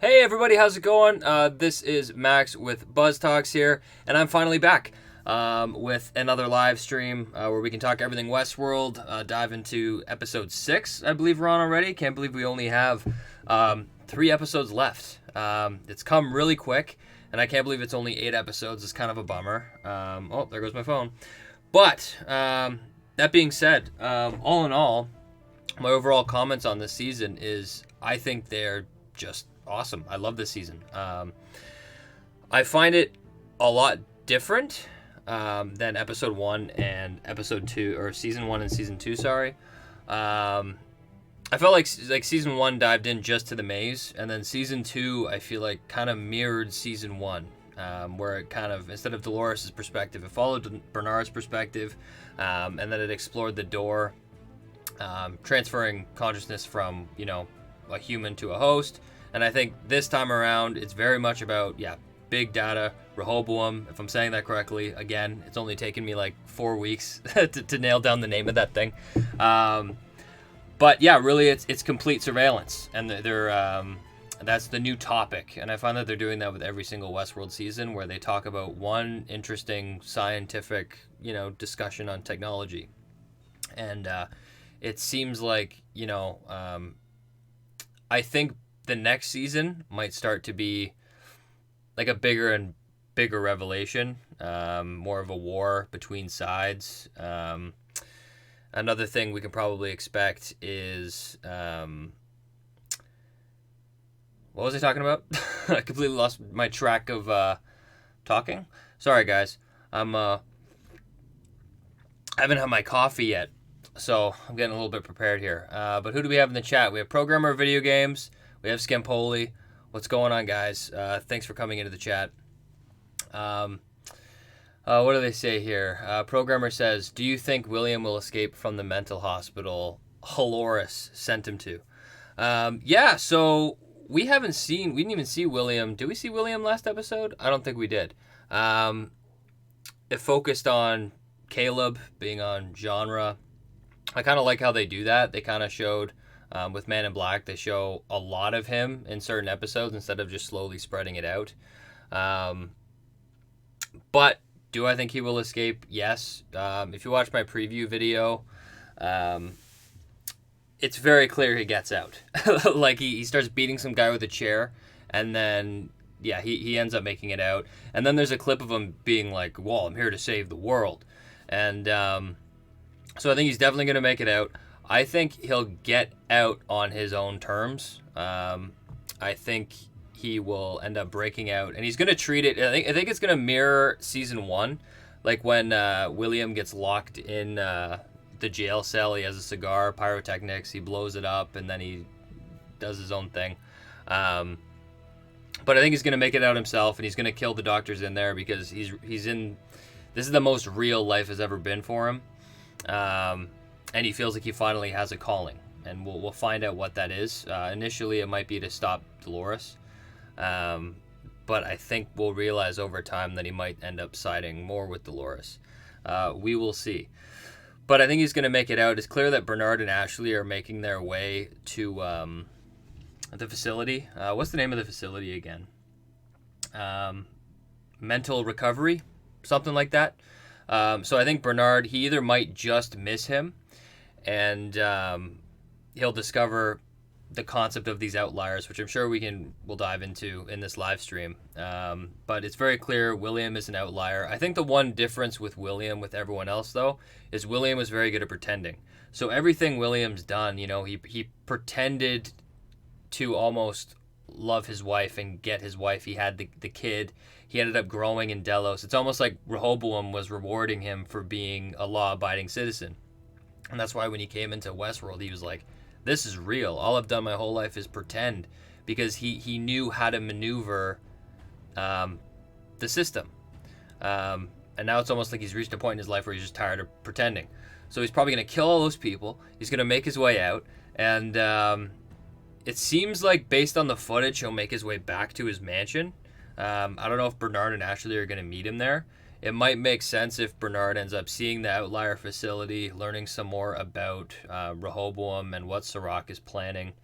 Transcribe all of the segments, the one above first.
Hey everybody, how's it going? This is Max with BuzzTox here, and I'm finally back with another live stream where we can talk everything Westworld, dive into episode 6, I believe we're on already. Can't believe we only have 3 episodes left. It's come really quick, and I can't believe it's only 8 episodes. It's kind of a bummer. Oh, there goes my phone. But that being said, all in all, my overall comments on this season is I think they're just awesome. I love this season. I find it a lot different than episode 1 and episode 2, or season 1 and season 2, sorry. I felt like season 1 dived in just to the maze, and then season 2 I feel like kind of mirrored season 1, where it kind of, instead of Dolores' perspective, it followed Bernard's perspective, and then it explored the door, transferring consciousness from, a human to a host. And I think this time around, it's very much about, big data, Rehoboam, if I'm saying that correctly. Again, it's only taken me like 4 weeks to nail down the name of that thing. But yeah, really, it's complete surveillance. And that's the new topic. And I find that they're doing that with every single Westworld season, where they talk about one interesting scientific, discussion on technology. And it seems like, I think the next season might start to be like a bigger and bigger revelation, more of a war between sides. Another thing we can probably expect is, what was I talking about? I completely lost my track of talking. Sorry, guys. I haven't had my coffee yet, so I'm getting a little bit prepared here. But who do we have in the chat? We have Programmer of Video Games. We have Scampoli. What's going on, guys? Thanks for coming into the chat. What do they say here? Programmer says, do you think William will escape from the mental hospital Dolores sent him to? So we didn't even see William. Did we see William last episode? I don't think we did. It focused on Caleb being on genre. I kind of like how they do that. They kind of showed, with Man in Black, they show a lot of him in certain episodes instead of just slowly spreading it out. But do I think he will escape? Yes. If you watch my preview video, it's very clear he gets out. Like he starts beating some guy with a chair, and then he ends up making it out. And then there's a clip of him being like, well, I'm here to save the world. And so I think he's definitely going to make it out. I think he'll get out on his own terms. I think he will end up breaking out, and he's going to treat it. I think it's going to mirror season 1, like when William gets locked in the jail cell. He has a cigar, pyrotechnics. He blows it up, and then he does his own thing. But I think he's going to make it out himself, and he's going to kill the doctors in there because he's in. This is the most real life has ever been for him. And he feels like he finally has a calling, and we'll find out what that is. Initially, it might be to stop Dolores, but I think we'll realize over time that he might end up siding more with Dolores. We will see. But I think he's going to make it out. It's clear that Bernard and Ashley are making their way to the facility. What's the name of the facility again? Mental recovery, something like that. So I think Bernard, he either might just miss him, and he'll discover the concept of these outliers, which I'm sure we'll dive into in this live stream. But it's very clear William is an outlier. I think the one difference with William with everyone else, though, is William was very good at pretending. So everything William's done, he pretended to almost love his wife and get his wife. He had the kid. He ended up growing in Delos. It's almost like Rehoboam was rewarding him for being a law-abiding citizen. And that's why when he came into Westworld, he was like, this is real. All I've done my whole life is pretend, because he knew how to maneuver the system. And now it's almost like he's reached a point in his life where he's just tired of pretending. So he's probably going to kill all those people. He's going to make his way out. And it seems like, based on the footage, he'll make his way back to his mansion. I don't know if Bernard and Ashley are going to meet him there. It might make sense if Bernard ends up seeing the outlier facility, learning some more about Rehoboam and what Sirach is planning.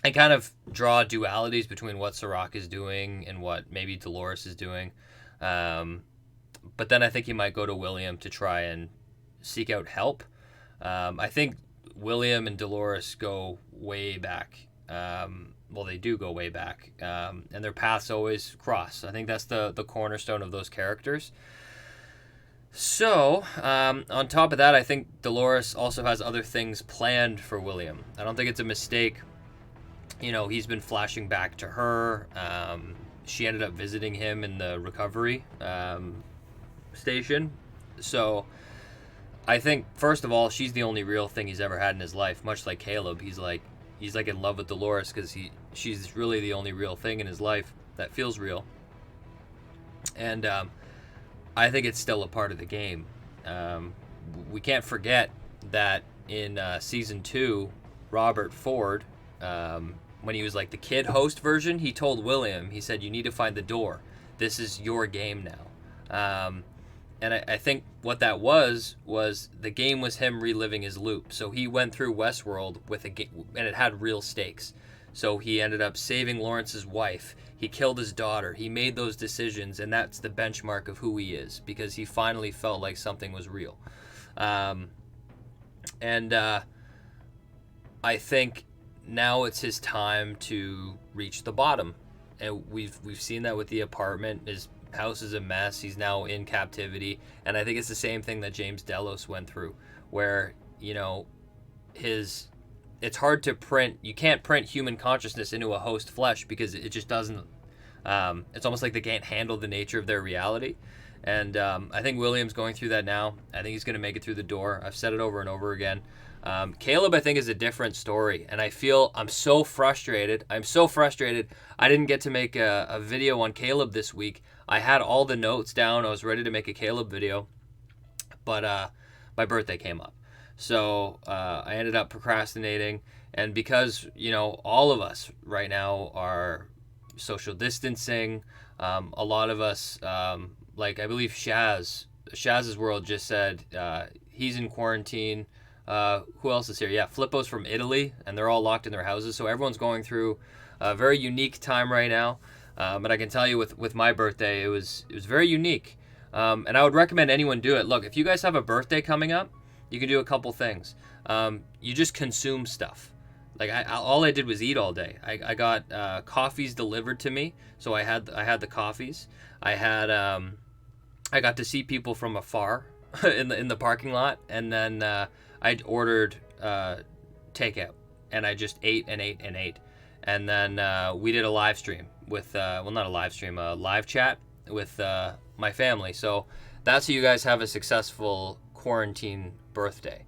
and kind of draw dualities between what Serac is doing and what maybe Dolores is doing. But then I think he might go to William to try and seek out help. I think William and Dolores go way back. Well, they do go way back, and their paths always cross. I think that's the cornerstone of those characters. So, on top of that, I think Dolores also has other things planned for William. I don't think it's a mistake. You know, he's been flashing back to her. She ended up visiting him in the recovery station. So, I think, first of all, she's the only real thing he's ever had in his life. Much like Caleb, he's like in love with Dolores because she's really the only real thing in his life that feels real. And I think it's still a part of the game. We can't forget that in season 2, Robert Ford, when he was like the kid host version, he told William, he said, "You need to find the door. This is your game now." And I think what that was the game was him reliving his loop. So he went through Westworld with a game, and it had real stakes. So he ended up saving Lawrence's wife. He killed his daughter. He made those decisions, and that's the benchmark of who he is, because he finally felt like something was real. And I think now it's his time to reach the bottom. And we've seen that with the apartment. His house is a mess. He's now in captivity. And I think it's the same thing that James Delos went through, where, you know, it's hard to print. You can't print human consciousness into a host flesh because it just doesn't. It's almost like they can't handle the nature of their reality. And I think William's going through that now. I think he's going to make it through the door. I've said it over and over again. Caleb, I think, is a different story. And I feel I'm so frustrated. I didn't get to make a video on Caleb this week. I had all the notes down. I was ready to make a Caleb video. But my birthday came up. So I ended up procrastinating. And because, you know, all of us right now are social distancing, a lot of us, like I believe Shaz's World just said he's in quarantine. Who else is here? Yeah, Flippo's from Italy, and they're all locked in their houses. So everyone's going through a very unique time right now. But I can tell you with my birthday, it was very unique. And I would recommend anyone do it. Look, if you guys have a birthday coming up, you can do a couple things. You just consume stuff. Like all I did was eat all day. I got coffees delivered to me, so I had the coffees. I got to see people from afar in the parking lot, and then I'd ordered takeout, and I just ate and ate and ate. And then we did a live stream with not a live stream, a live chat with my family. So that's how you guys have a successful quarantine birthday.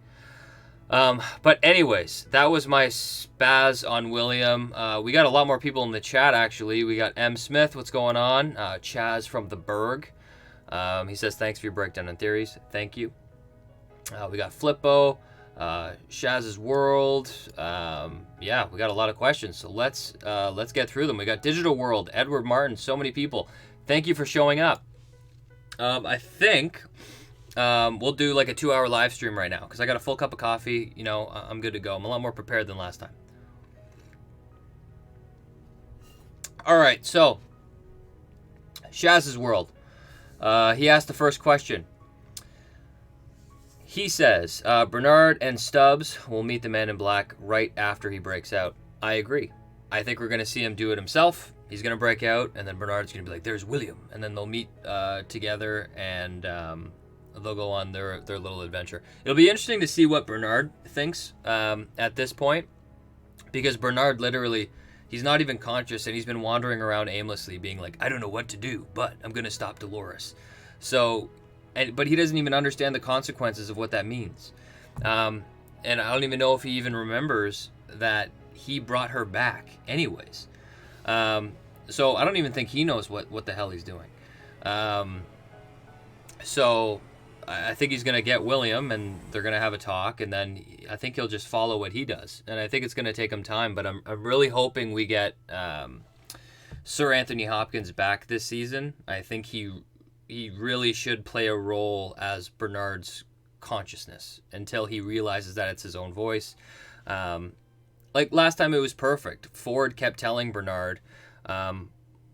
But anyways, that was my spaz on William. We got a lot more people in the chat, actually. We got M. Smith, what's going on? Chaz from the Berg. He says, thanks for your breakdown and theories. Thank you. We got Flippo, Shaz's World. Yeah, we got a lot of questions. So let's get through them. We got Digital World, Edward Martin, so many people. Thank you for showing up. I think we'll do like a 2-hour live stream right now because I got a full cup of coffee. You know, I'm good to go. I'm a lot more prepared than last time. All right, so Shaz's World. He asked the first question. He says, Bernard and Stubbs will meet the Man in Black right after he breaks out. I agree. I think we're going to see him do it himself. He's going to break out, and then Bernard's going to be like, there's William. And then they'll meet together, and they'll go on their little adventure. It'll be interesting to see what Bernard thinks at this point, because Bernard literally, he's not even conscious, and he's been wandering around aimlessly being like, I don't know what to do, but I'm going to stop Dolores. So, but he doesn't even understand the consequences of what that means. And I don't even know if he even remembers that he brought her back anyways. So I don't even think he knows what the hell he's doing. So I think he's going to get William, and they're going to have a talk, and then I think he'll just follow what he does. And I think it's going to take him time, but I'm really hoping we get Sir Anthony Hopkins back this season. I think he really should play a role as Bernard's consciousness until he realizes that it's his own voice. like last time it was perfect. Ford kept telling Bernard,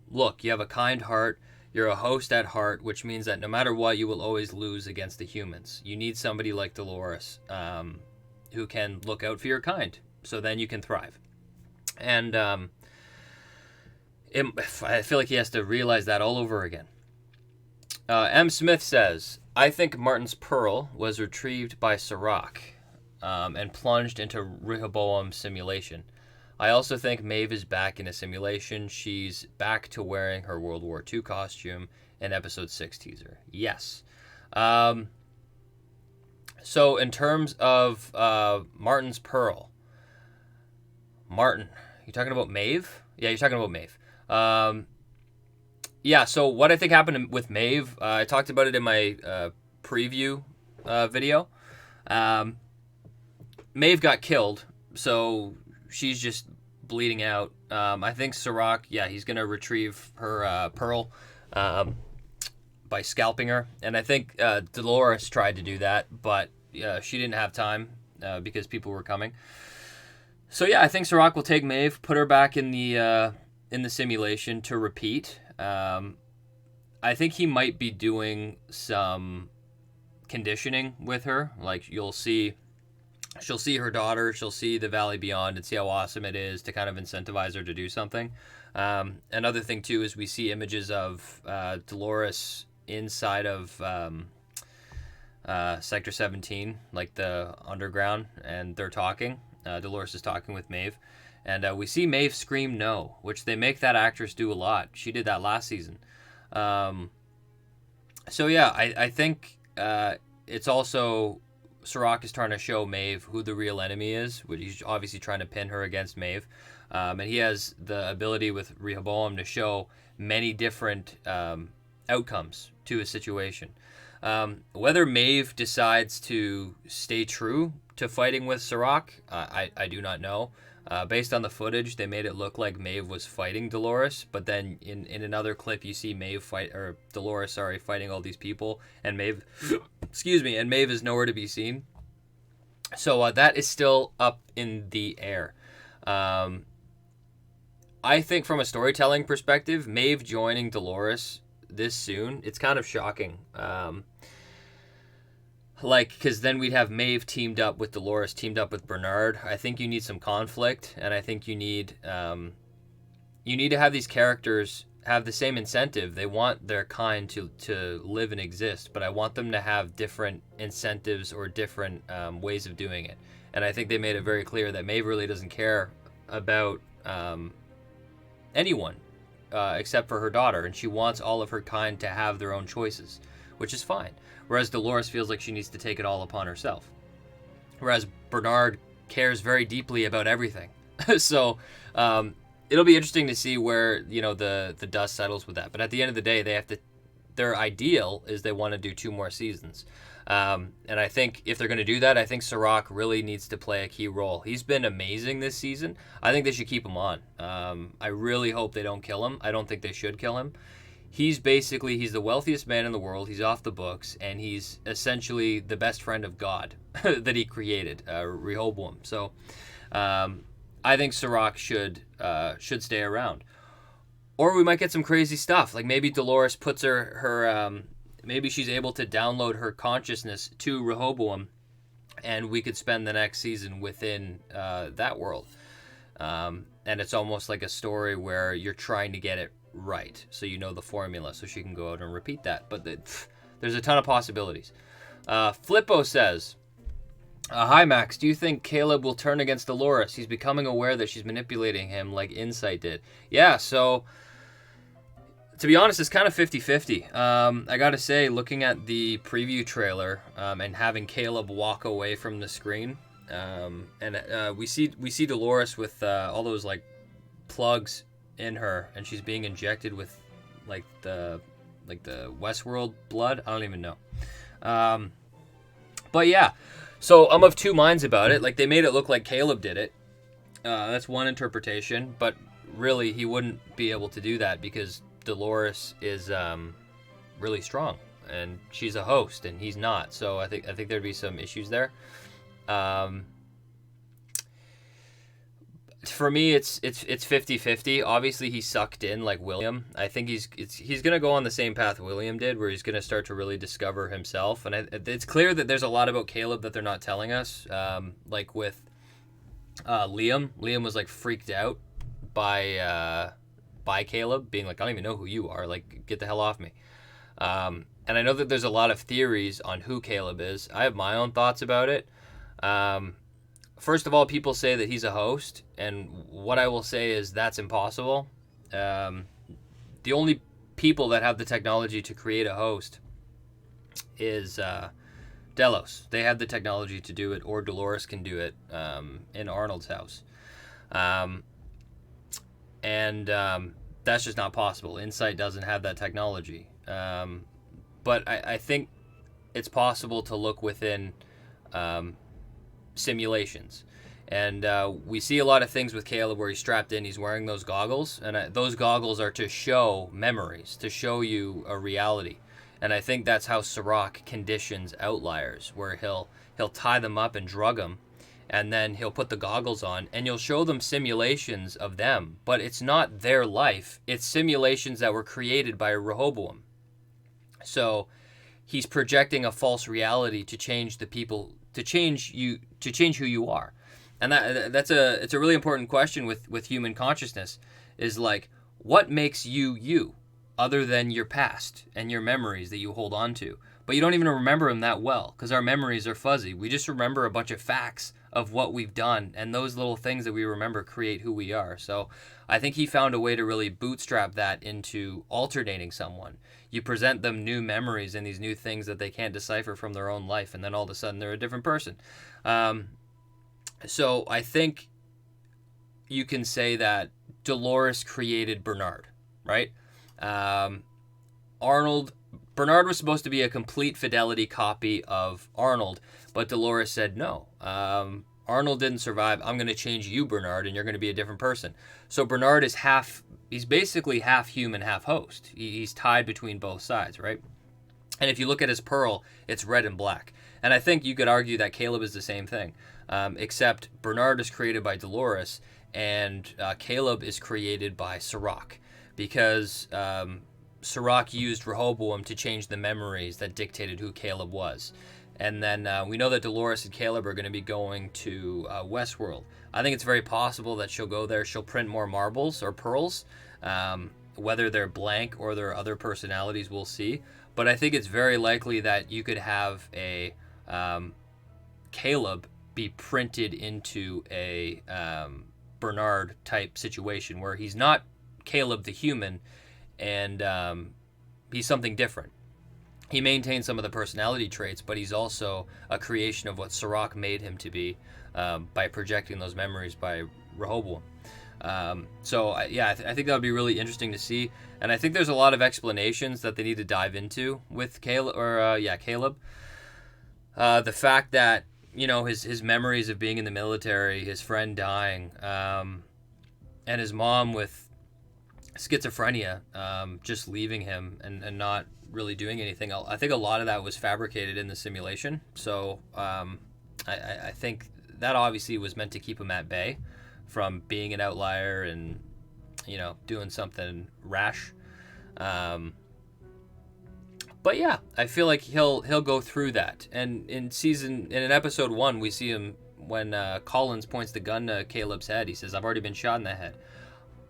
look, you have a kind heart. You're a host at heart, which means that no matter what, you will always lose against the humans. You need somebody like Dolores, who can look out for your kind, so then you can thrive. And I feel like he has to realize that all over again. M. Smith says, I think Martin's pearl was retrieved by Sirach and plunged into Rehoboam's simulation. I also think Maeve is back in a simulation. She's back to wearing her World War II costume in episode 6 teaser. Yes. So in terms of Martin's pearl, Martin, you talking about Maeve? Yeah, you're talking about Maeve. Yeah, so what I think happened with Maeve, I talked about it in my preview video. Maeve got killed, so she's just bleeding out. I think Sirach, yeah, he's going to retrieve her pearl by scalping her. And I think Dolores tried to do that, but she didn't have time because people were coming. So yeah, I think Sirach will take Maeve, put her back in the simulation to repeat. I think he might be doing some conditioning with her. Like she'll see her daughter, she'll see the Valley Beyond and see how awesome it is to kind of incentivize her to do something. Another thing too is we see images of Dolores inside of Sector 17, like the underground, and they're talking. Dolores is talking with Maeve. And we see Maeve scream no, which they make that actress do a lot. She did that last season. So yeah, I think it's also Sirach is trying to show Maeve who the real enemy is. He's obviously trying to pin her against Maeve. And he has the ability with Rehoboam to show many different outcomes to a situation. Whether Maeve decides to stay true to fighting with Sirach, I do not know. Based on the footage, they made it look like Maeve was fighting Dolores, but then in another clip you see Dolores fighting all these people, and Maeve, and Maeve is nowhere to be seen. So that is still up in the air. I think from a storytelling perspective, Maeve joining Dolores this soon, it's kind of shocking. Because then we'd have Maeve teamed up with Dolores, teamed up with Bernard. I think you need some conflict, and I think you need to have these characters have the same incentive. They want their kind to live and exist, but I want them to have different incentives or different ways of doing it. And I think they made it very clear that Maeve really doesn't care about anyone except for her daughter, and she wants all of her kind to have their own choices, which is fine. Whereas Dolores feels like she needs to take it all upon herself. Whereas Bernard cares very deeply about everything. So it'll be interesting to see where the dust settles with that. But at the end of the day, their ideal is they want to do 2 more seasons. And I think if they're going to do that, I think Sirach really needs to play a key role. He's been amazing this season. I think they should keep him on. I really hope they don't kill him. I don't think they should kill him. He's the wealthiest man in the world. He's off the books, and he's essentially the best friend of God that he created, Rehoboam. So I think Sirach should stay around. Or we might get some crazy stuff. Like maybe Dolores puts her maybe she's able to download her consciousness to Rehoboam, and we could spend the next season within that world. And it's almost like a story where you're trying to get it right, so you know the formula, so she can go out and repeat that. But there's a ton of possibilities. Flippo says, hi Max, do you think Caleb will turn against Dolores? He's becoming aware that she's manipulating him like Insight did. Yeah, so to be honest, it's kind of 50-50. I gotta say, looking at the preview trailer and having Caleb walk away from the screen, and we see Dolores with all those like plugs in her, and she's being injected with like the Westworld blood. I don't even know. But yeah, so I'm of 2 minds about it. Like they made it look like Caleb did it. That's one interpretation, but really he wouldn't be able to do that because Dolores is really strong and she's a host and he's not. So I think there'd be some issues there. for me, it's 50-50. Obviously, he sucked in like William. I think he's gonna go on the same path William did, where he's gonna start to really discover himself. And it's clear that there's a lot about Caleb that they're not telling us. Like with Liam. Liam was like freaked out by Caleb being like, I don't even know who you are. Like, get the hell off me. And I know that there's a lot of theories on who Caleb is. I have my own thoughts about it. First of all, people say that he's a host, and what I will say is that's impossible. The only people that have the technology to create a host is Delos. They have the technology to do it, or Dolores can do it in Arnold's house. And that's just not possible. Insight doesn't have that technology. But I think it's possible to look within simulations. And we see a lot of things with Caleb where he's strapped in, he's wearing those goggles, and those goggles are to show memories, to show you a reality. And I think that's how Sirach conditions outliers, where he'll tie them up and drug them, and then he'll put the goggles on, and you'll show them simulations of them, but it's not their life. It's simulations that were created by Rehoboam. So he's projecting a false reality to change the people, to change who you are. And it's a really important question with human consciousness, is like, what makes you other than your past and your memories that you hold on to? But you don't even remember them that well, because our memories are fuzzy. We just remember a bunch of facts of what we've done, and those little things that we remember create who we are. So I think he found a way to really bootstrap that into alternating someone. You present them new memories and these new things that they can't decipher from their own life, and then all of a sudden they're a different person. So I think you can say that Dolores created Bernard, right? Bernard was supposed to be a complete fidelity copy of Arnold, but Dolores said no. Arnold didn't survive. I'm going to change you, Bernard, and you're going to be a different person. So Bernard is he's basically half human, half host. He's tied between both sides, right? And if you look at his pearl, it's red and black. And I think you could argue that Caleb is the same thing, except Bernard is created by Dolores, and Caleb is created by Sirach, because Sirach used Rehoboam to change the memories that dictated who Caleb was. And then we know that Dolores and Caleb are going to be going to Westworld. I think it's very possible that she'll go there. She'll print more marbles or pearls. Whether they're blank or they're other personalities, we'll see. But I think it's very likely that you could have a Caleb be printed into a Bernard type situation where he's not Caleb the human, and he's something different. He maintains some of the personality traits, but he's also a creation of what Sirach made him to be by projecting those memories by Rehoboam. I think that would be really interesting to see, and I think there's a lot of explanations that they need to dive into with Caleb. The fact that, his memories of being in the military, his friend dying, and his mom with schizophrenia, just leaving him and not really doing anything. I think a lot of that was fabricated in the simulation. So I think that obviously was meant to keep him at bay from being an outlier and doing something rash. But yeah, I feel like he'll go through that. And in episode 1, we see him when Collins points the gun to Caleb's head. He says, "I've already been shot in the head."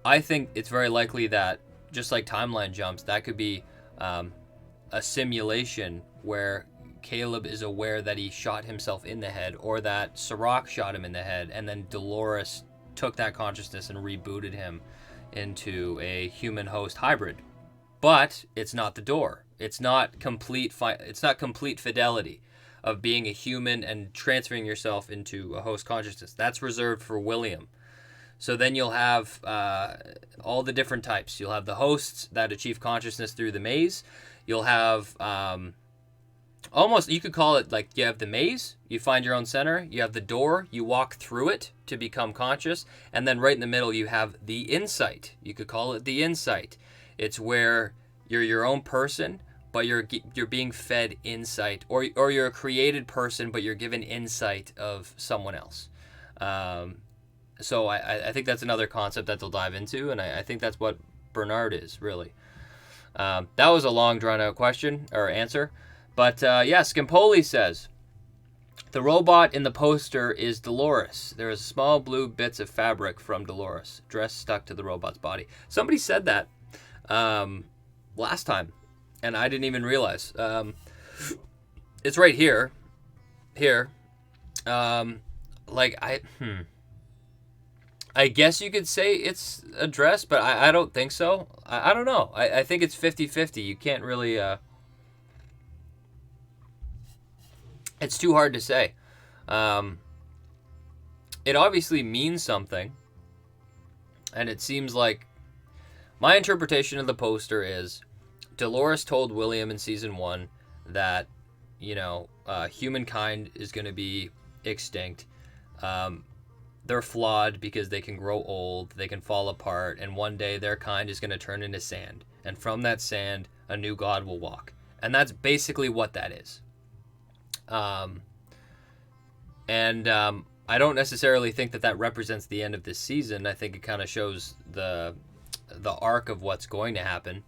I think it's very likely that, just like timeline jumps, that could be a simulation where Caleb is aware that he shot himself in the head, or that Sirach shot him in the head, and then Dolores took that consciousness and rebooted him into a human host hybrid. But it's not the door. It's not complete fidelity of being a human and transferring yourself into a host consciousness. That's reserved for William. So then you'll have all the different types. You'll have the hosts that achieve consciousness through the maze. You'll have almost, you could call it like, you have the maze, you find your own center. You have the door, you walk through it to become conscious. And then right in the middle, you have the insight. You could call it the insight. It's where you're your own person, but you're being fed insight, or you're a created person, but you're given insight of someone else. So I think that's another concept that they'll dive into, and I think that's what Bernard is, really. That was a long, drawn-out question, or answer. But, yeah, Skimpoli says, the robot in the poster is Dolores. There is small blue bits of fabric from Dolores, dress stuck to the robot's body. Somebody said that last time, and I didn't even realize. It's right here. Here. I guess you could say it's a dress, but I don't think so. I don't know. I think it's 50-50. You can't really... It's too hard to say. It obviously means something. And it seems like... My interpretation of the poster is... Dolores told William in season 1 that, humankind is going to be extinct. They're flawed because they can grow old, they can fall apart, and one day their kind is going to turn into sand. And from that sand, a new god will walk. And that's basically what that is. I don't necessarily think that represents the end of this season. I think it kind of shows the arc of what's going to happen.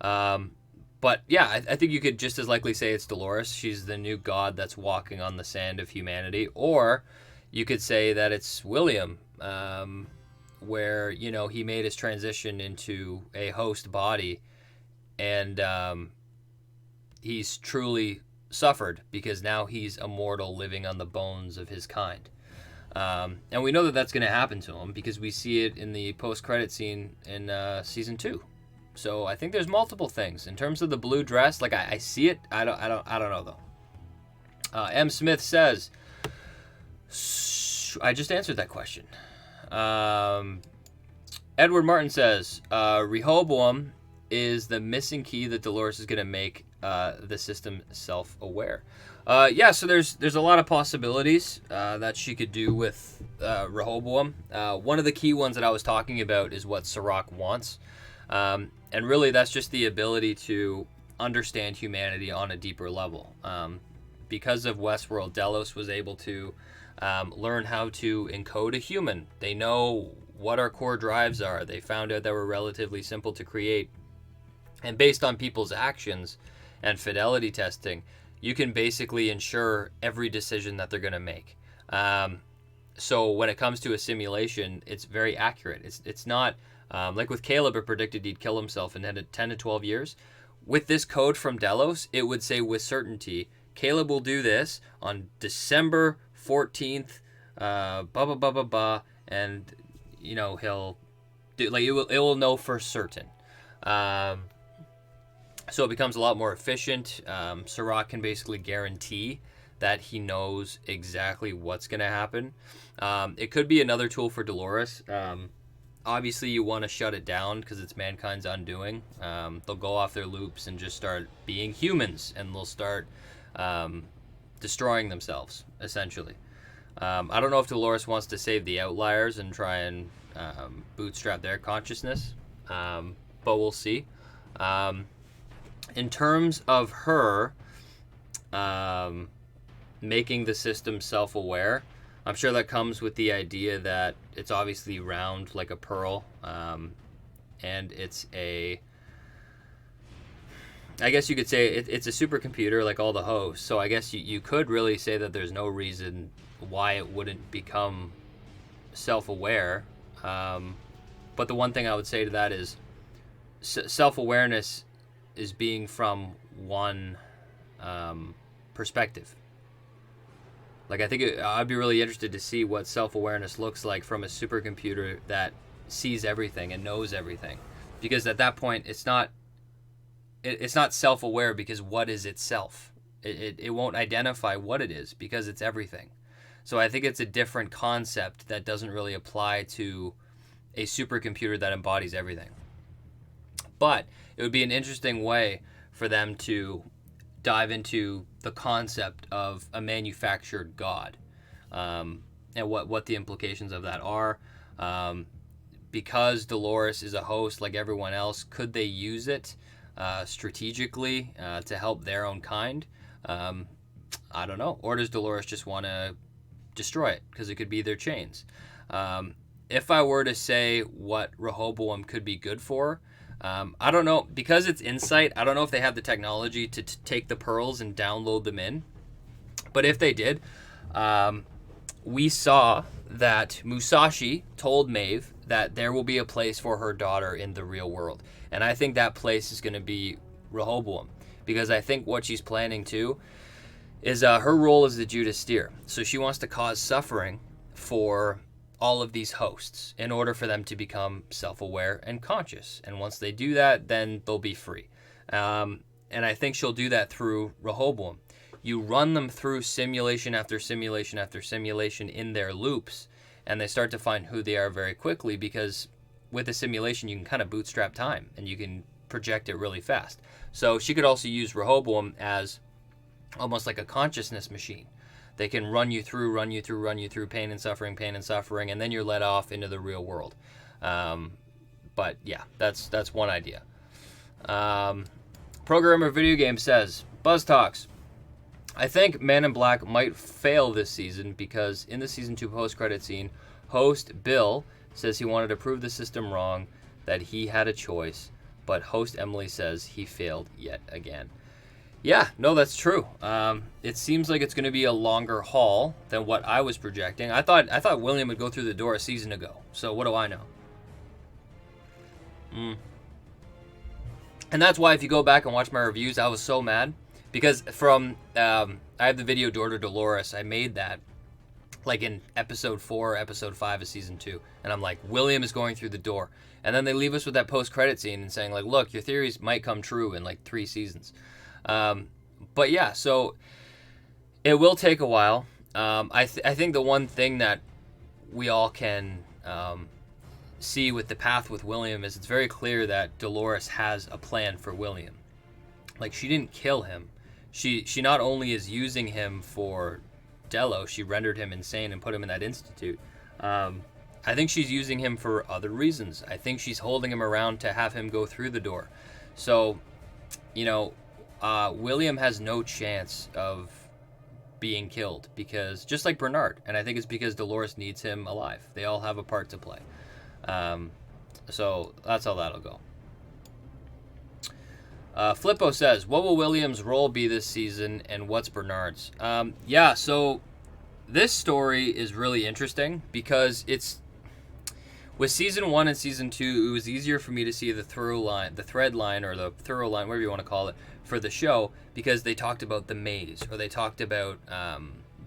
But yeah, I think you could just as likely say it's Dolores. She's the new god that's walking on the sand of humanity. Or you could say that it's William, where, he made his transition into a host body, and he's truly suffered because now he's immortal, living on the bones of his kind. And we know that that's going to happen to him because we see it in the post-credit scene in season 2. So I think there's multiple things in terms of the blue dress. Like I see it. I don't know though. M. Smith says, I just answered that question. Edward Martin says, Rehoboam is the missing key that Dolores is going to make the system self-aware. Yeah, so there's a lot of possibilities that she could do with Rehoboam. One of the key ones that I was talking about is what Sirach wants. And really, that's just the ability to understand humanity on a deeper level. Because of Westworld, Delos was able to learn how to encode a human. They know what our core drives are. They found out that we're relatively simple to create. And based on people's actions and fidelity testing, you can basically ensure every decision that they're going to make. So when it comes to a simulation, it's very accurate. It's not... like with Caleb, it predicted he'd kill himself in 10 to 12 years. With this code from Delos, it would say with certainty, Caleb will do this on December 14th, and, he'll do, it will know for certain. So it becomes a lot more efficient. Sirach can basically guarantee that he knows exactly what's going to happen. It could be another tool for Dolores. Obviously, you want to shut it down because it's mankind's undoing. They'll go off their loops and just start being humans, and they'll start destroying themselves, essentially. I don't know if Dolores wants to save the outliers and try and bootstrap their consciousness, but we'll see. In terms of her making the system self-aware, I'm sure that comes with the idea that it's obviously round like a pearl, and it's I guess you could say it's a supercomputer like all the hosts, so I guess you could really say that there's no reason why it wouldn't become self-aware. But the one thing I would say to that is self-awareness is being from one perspective. Like, I think I'd be really interested to see what self-awareness looks like from a supercomputer that sees everything and knows everything. Because at that point, it's not self-aware because what is itself? It won't identify what it is because it's everything. So I think it's a different concept that doesn't really apply to a supercomputer that embodies everything. But it would be an interesting way for them to dive into the concept of a manufactured god, and what the implications of that are. Because Dolores is a host like everyone else, could they use it strategically to help their own kind? I don't know. Or does Dolores just want to destroy it because it could be their chains? If I were to say what Rehoboam could be good for, I don't know. Because it's insight, I don't know if they have the technology to take the pearls and download them in. But if they did, we saw that Musashi told Maeve that there will be a place for her daughter in the real world. And I think that place is going to be Rehoboam. Because I think what she's planning to is her role as the Judas steer. So she wants to cause suffering for all of these hosts in order for them to become self-aware and conscious. And once they do that, then they'll be free. And I think she'll do that through Rehoboam. You run them through simulation after simulation after simulation in their loops, and they start to find who they are very quickly, because with a simulation you can kind of bootstrap time and you can project it really fast. So she could also use Rehoboam as almost like a consciousness machine. They can run you through pain and suffering, and then you're let off into the real world. But yeah, that's one idea. Programmer Video Game says, BuzzTox, I think Man in Black might fail this season because in the season 2 post-credit scene, host Bill says he wanted to prove the system wrong, that he had a choice, but host Emily says he failed yet again. Yeah, no, that's true. It seems like it's going to be a longer haul than what I was projecting. I thought William would go through the door a season ago. So what do I know? And that's why if you go back and watch my reviews, I was so mad. Because from, I have the video Door to Dolores. I made that like in episode 4 or episode 5 of season 2. And I'm like, William is going through the door. And then they leave us with that post-credit scene and saying like, look, your theories might come true in like 3 seasons. But yeah, so it will take a while. I think the one thing that we all can see with the path with William is it's very clear that Dolores has a plan for William. Like, she didn't kill him. She not only is using him for Delos, she rendered him insane and put him in that institute. I think she's using him for other reasons. I think she's holding him around to have him go through the door. So, you know, William has no chance of being killed, because just like Bernard, and I think it's because Dolores needs him alive. They all have a part to play. So that's how that'll go. Flippo says, what will William's role be this season, and what's Bernard's? Yeah, so this story is really interesting because it's with season 1 and season 2, it was easier for me to see the thread line, or the thorough line, whatever you want to call it, for the show, because they talked about the maze, or they talked about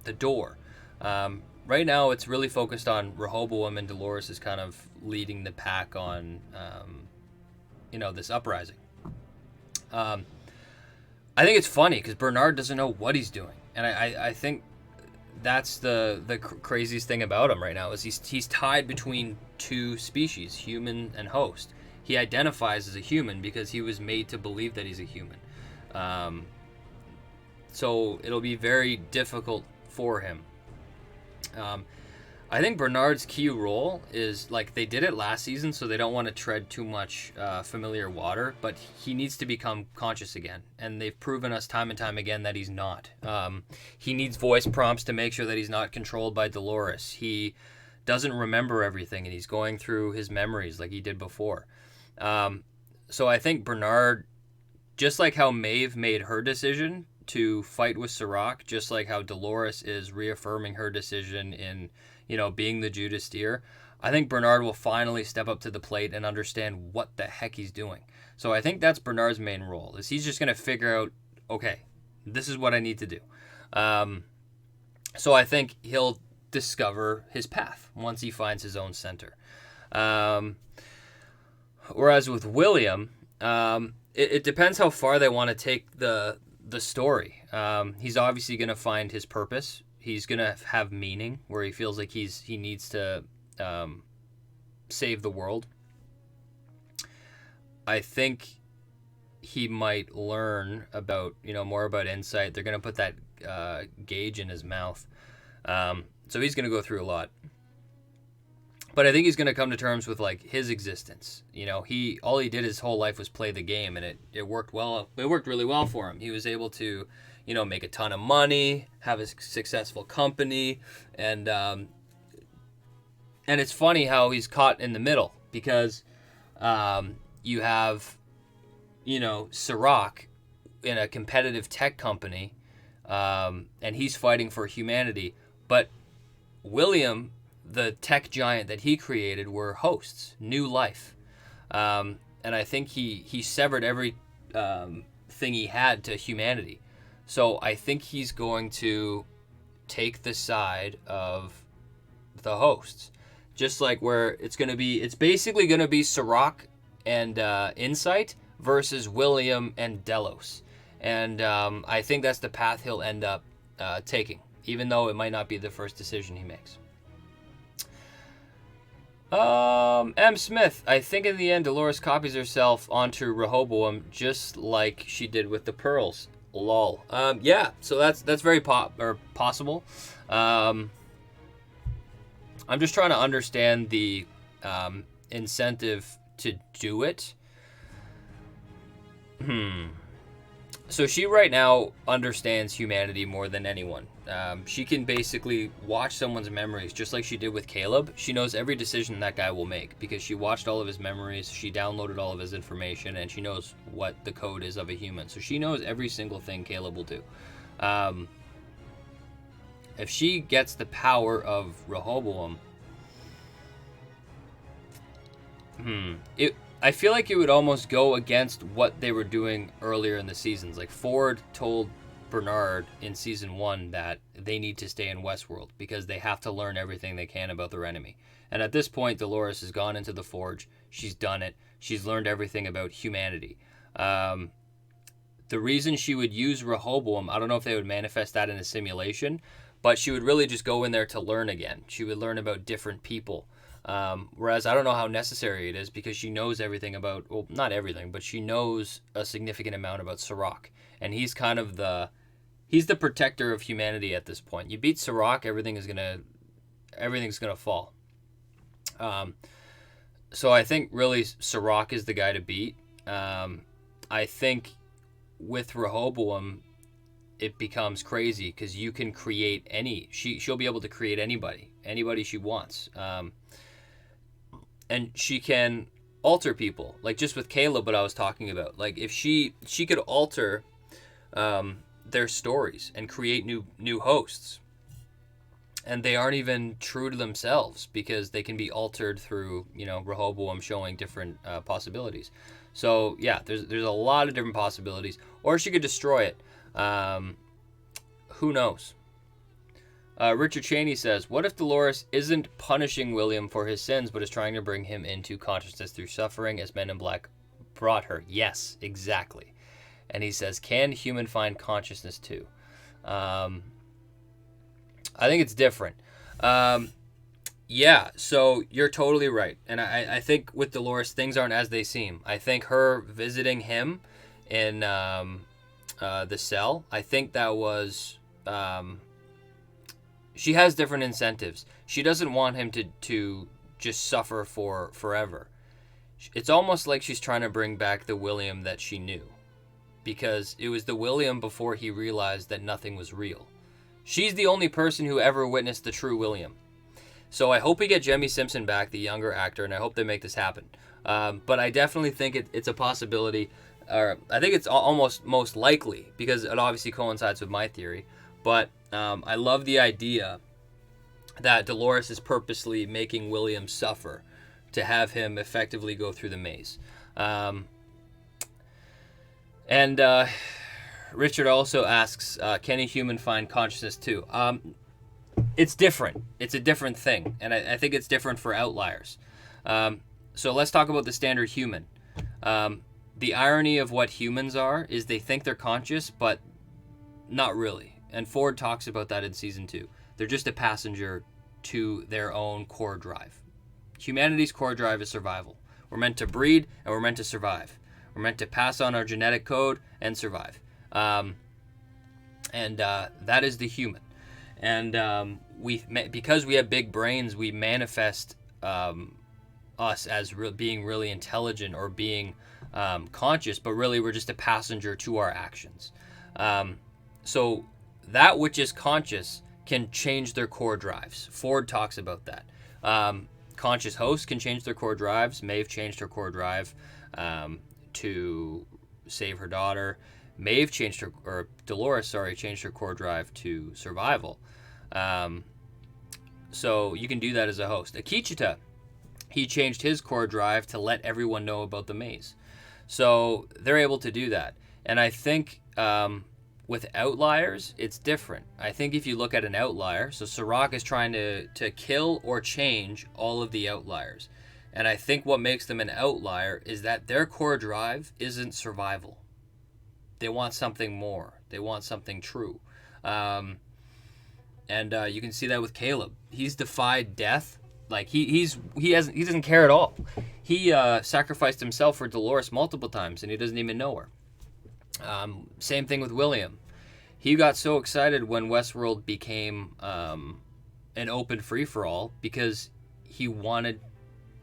the door. Right now, it's really focused on Rehoboam, and Dolores is kind of leading the pack on, this uprising. I think it's funny because Bernard doesn't know what he's doing, and I think that's the craziest thing about him right now is he's tied between 2 species, human and host. He identifies as a human because he was made to believe that he's a human. So it'll be very difficult for him. I think Bernard's key role is, like, they did it last season, so they don't want to tread too much familiar water, but he needs to become conscious again, and they've proven us time and time again that he's not. He needs voice prompts to make sure that he's not controlled by Dolores. He doesn't remember everything, and he's going through his memories like he did before. So I think Bernard, just like how Maeve made her decision to fight with Serac, just like how Dolores is reaffirming her decision in, being the Judas steer, I think Bernard will finally step up to the plate and understand what the heck he's doing. So I think that's Bernard's main role, is he's just going to figure out, okay, this is what I need to do. So I think he'll discover his path once he finds his own center. Whereas with William, it depends how far they want to take the story. He's obviously going to find his purpose. He's going to have meaning where he feels like he needs to save the world. I think he might learn about, more about insight. They're going to put that gauge in his mouth. So he's going to go through a lot. But I think he's going to come to terms with, like, his existence. All he did his whole life was play the game, and it worked well. It worked really well for him. He was able to, make a ton of money, have a successful company, and And it's funny how he's caught in the middle because you have, Sirach in a competitive tech company, and he's fighting for humanity. But William, the tech giant that he created, were hosts, new life. And I think he severed every thing he had to humanity. So I think he's going to take the side of the hosts. Just like where it's basically going to be Sirach and Insight versus William and Delos. And I think that's the path he'll end up taking, even though it might not be the first decision he makes. M. Smith, I think in the end Dolores copies herself onto Rehoboam just like she did with the pearls. Lol. Yeah, so that's very possible. I'm just trying to understand the incentive to do it. So she right now understands humanity more than anyone. She can basically watch someone's memories, just like she did with Caleb. She knows every decision that guy will make because she watched all of his memories, she downloaded all of his information, and she knows what the code is of a human. So she knows every single thing Caleb will do. If she gets the power of Rehoboam, I feel like it would almost go against what they were doing earlier in the seasons. Like Ford told Bernard in season 1 that they need to stay in Westworld because they have to learn everything they can about their enemy. And at this point, Dolores has gone into the Forge. She's done it. She's learned everything about humanity. The reason she would use Rehoboam, I don't know if they would manifest that in a simulation, but she would really just go in there to learn again. She would learn about different people. Whereas I don't know how necessary it is because she knows everything about, well, not everything, but she knows a significant amount about Sirach. And he's kind of he's the protector of humanity at this point. You beat Sirach, everything's gonna fall. So I think really Sirach is the guy to beat. I think with Rehoboam, it becomes crazy because you can create she'll be able to create anybody she wants. And she can alter people, like just with Caleb, what I was talking about. Like if she could alter their stories and create new hosts, and they aren't even true to themselves because they can be altered through Rehoboam showing different possibilities. So yeah, there's a lot of different possibilities. Or she could destroy it. Who knows? Richard Cheney says, what if Dolores isn't punishing William for his sins, but is trying to bring him into consciousness through suffering as Men in Black brought her? Yes, exactly. And he says, can human find consciousness too? I think it's different. Yeah, so you're totally right. And I think with Dolores, things aren't as they seem. I think her visiting him in the cell, I think that was... she has different incentives. She doesn't want him to just suffer for forever. It's almost like she's trying to bring back the William that she knew. Because it was the William before he realized that nothing was real. She's the only person who ever witnessed the true William. So I hope we get Jemmy Simpson back, the younger actor, and I hope they make this happen. But I definitely think it's a possibility. Or I think it's almost most likely, because it obviously coincides with my theory. But I love the idea that Dolores is purposely making William suffer to have him effectively go through the maze. And Richard also asks, can a human find consciousness too? It's different. It's a different thing. And I think it's different for outliers. So let's talk about the standard human. The irony of what humans are is they think they're conscious, but not really. And Ford talks about that in season 2. They're just a passenger to their own core drive. Humanity's core drive is survival. We're meant to breed and we're meant to survive. We're meant to pass on our genetic code and survive. And that is the human. And because we have big brains, we manifest us as being really intelligent or being conscious, but really we're just a passenger to our actions. So that which is conscious can change their core drives. Ford talks about that. conscious hosts can change their core drives. Maeve changed her core drive to save her daughter. Maeve changed her, or Dolores, sorry, changed her core drive to survival. So you can do that as a host. Akichita, he changed his core drive to let everyone know about the maze. So they're able to do that. And I think with outliers, it's different. I think if you look at an outlier, so Serac is trying to kill or change all of the outliers. And I think what makes them an outlier is that their core drive isn't survival. They want something more. They want something true. And you can see that with Caleb. He's defied death. Like he doesn't care at all. He sacrificed himself for Dolores multiple times, and he doesn't even know her. Same thing with William. He got so excited when Westworld became an open free-for-all because he wanted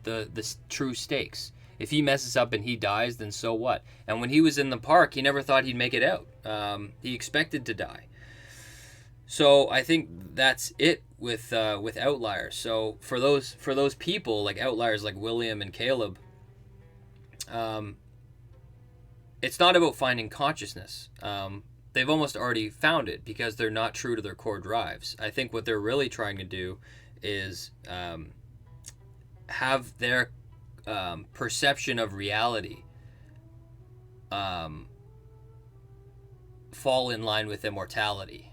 the true stakes. If he messes up and he dies, then so what? And when he was in the park, he never thought he'd make it out. He expected to die. So I think that's it with outliers. So for those people, like outliers like William and Caleb, it's not about finding consciousness. They've almost already found it because they're not true to their core drives. I think what they're really trying to do is have their perception of reality fall in line with immortality.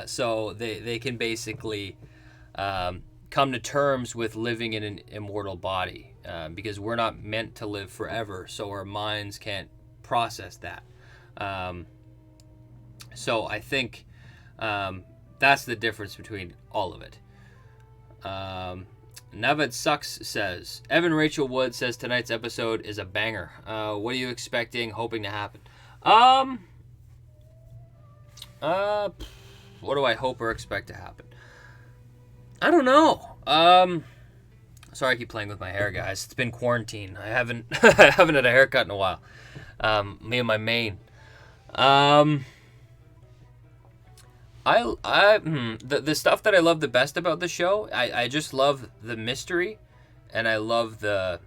So they can basically come to terms with living in an immortal body because we're not meant to live forever, so our minds can't process that. So I think that's the difference between all of it. Navid Sucks says, Evan Rachel Wood says tonight's episode is a banger. What are you expecting, hoping to happen? What do I hope or expect to happen? I don't know. Sorry I keep playing with my hair, guys. It's been quarantine. I haven't had a haircut in a while. Me and my mane. The stuff that I love the best about the show, I just love the mystery, and I love the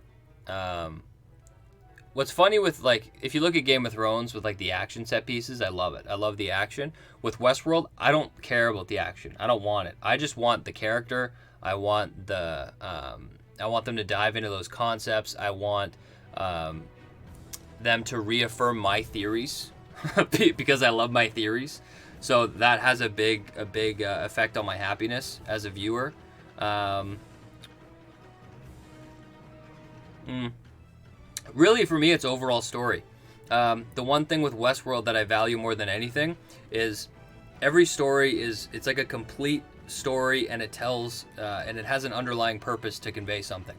what's funny with, like, if you look at Game of Thrones with like the action set pieces, I love it. I love the action. With Westworld, I don't care about the action. I don't want it. I just want the character. I want the I want them to dive into those concepts. I want them to reaffirm my theories because I love my theories. So that has a big effect on my happiness as a viewer. Really, for me, it's overall story. The one thing with Westworld that I value more than anything is every story it's like a complete story, and it tells and it has an underlying purpose to convey something.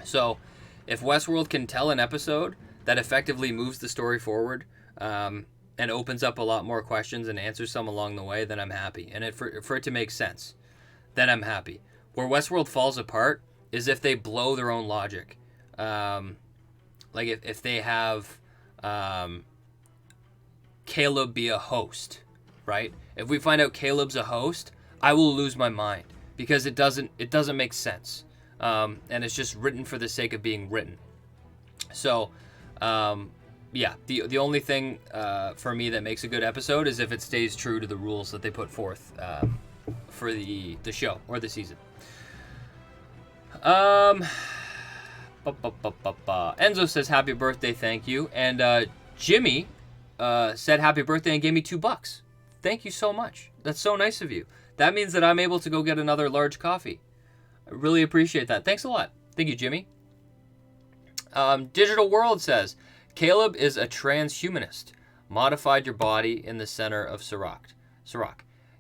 So if Westworld can tell an episode that effectively moves the story forward, and opens up a lot more questions and answers some along the way, then I'm happy. And for it to make sense, then I'm happy. Where Westworld falls apart is if they blow their own logic. Like if they have Caleb be a host, right? If we find out Caleb's a host, I will lose my mind because it doesn't make sense. And it's just written for the sake of being written. So, yeah, the only thing for me that makes a good episode is if it stays true to the rules that they put forth for the show or the season. Enzo says happy birthday, thank you, and Jimmy said happy birthday and gave me $2. Thank you so much. That's so nice of you. That means that I'm able to go get another large coffee. I really appreciate that. Thanks a lot. Thank you, Jimmy. Digital World says, Caleb is a transhumanist. Modified your body in the center of Serac.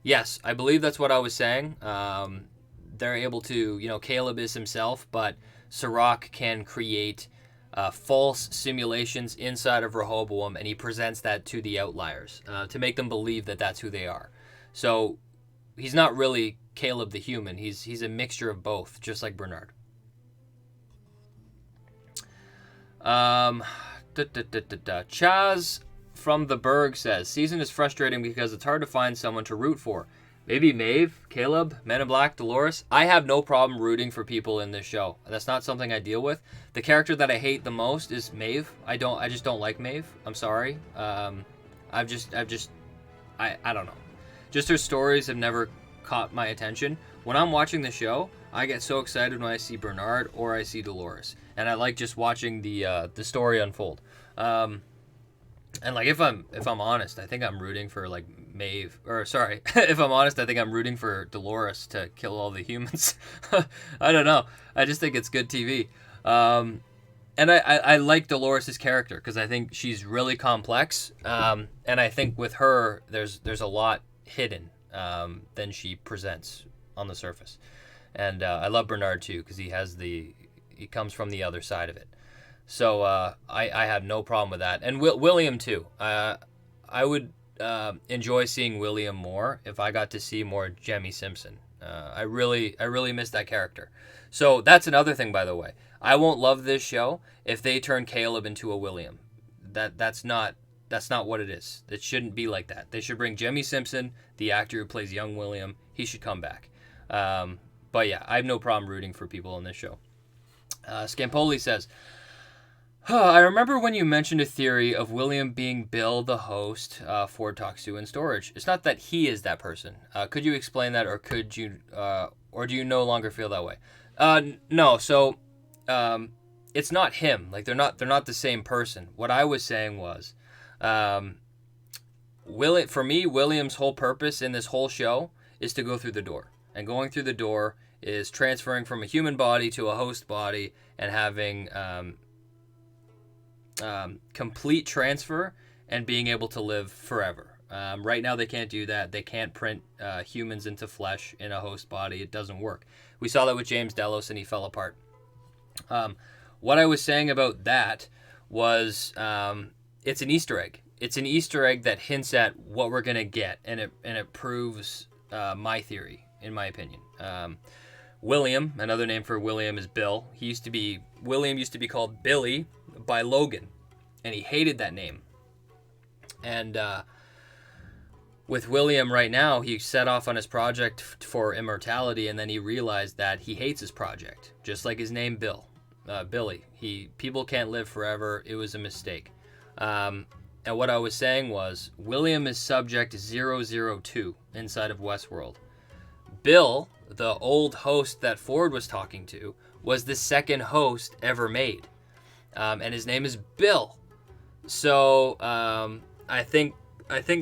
Yes, I believe that's what I was saying. They're able to, Caleb is himself, but Serac can create false simulations inside of Rehoboam, and he presents that to the outliers to make them believe that that's who they are. So he's not really Caleb the human. He's a mixture of both, just like Bernard. Chaz from the Berg says, season is frustrating because it's hard to find someone to root for. Maybe Maeve, Caleb, Men in Black, Dolores. I have no problem rooting for people in this show. That's not something I deal with. The character that I hate the most is Maeve. I just don't like Maeve. I'm sorry. I don't know. Just her stories have never caught my attention. When I'm watching the show, I get so excited when I see Bernard or I see Dolores, and I like just watching the story unfold. And like if I'm honest, I think I'm rooting for like Maeve, or sorry, if I'm honest, I think I'm rooting for Dolores to kill all the humans. I don't know. I just think it's good TV. And I like Dolores' character because I think she's really complex. And I think with her, there's a lot hidden than she presents on the surface. And I love Bernard too because he comes from the other side of it. So I have no problem with that. And William too. I would enjoy seeing William more if I got to see more Jemmy Simpson. I really miss that character. So that's another thing, by the way. I won't love this show if they turn Caleb into a William. That's not what it is. It shouldn't be like that. They should bring Jemmy Simpson, the actor who plays young William. He should come back. But yeah, I have no problem rooting for people in this show. Scampoli says, I remember when you mentioned a theory of William being Bill, the host, Ford talks to in storage. It's not that he is that person. Could you explain that, or or do you no longer feel that way? No. So, it's not him. Like they're not the same person. What I was saying was, for me, William's whole purpose in this whole show is to go through the door, and going through the door is transferring from a human body to a host body and having complete transfer and being able to live forever. Right now they can't do that. They can't print humans into flesh in a host body. It doesn't work. We saw that with James Delos and he fell apart. What I was saying about that was it's an Easter egg. It's an Easter egg that hints at what we're going to get, and it proves my theory, in my opinion. William, another name for William is Bill. William used to be called Billy by Logan, and he hated that name. And with William right now, he set off on his project for immortality, and then he realized that he hates his project, just like his name Billy. People can't live forever. It was a mistake. And what I was saying was, William is Subject 002 inside of Westworld. Bill, the old host that Ford was talking to, was the second host ever made. And his name is Bill. So I think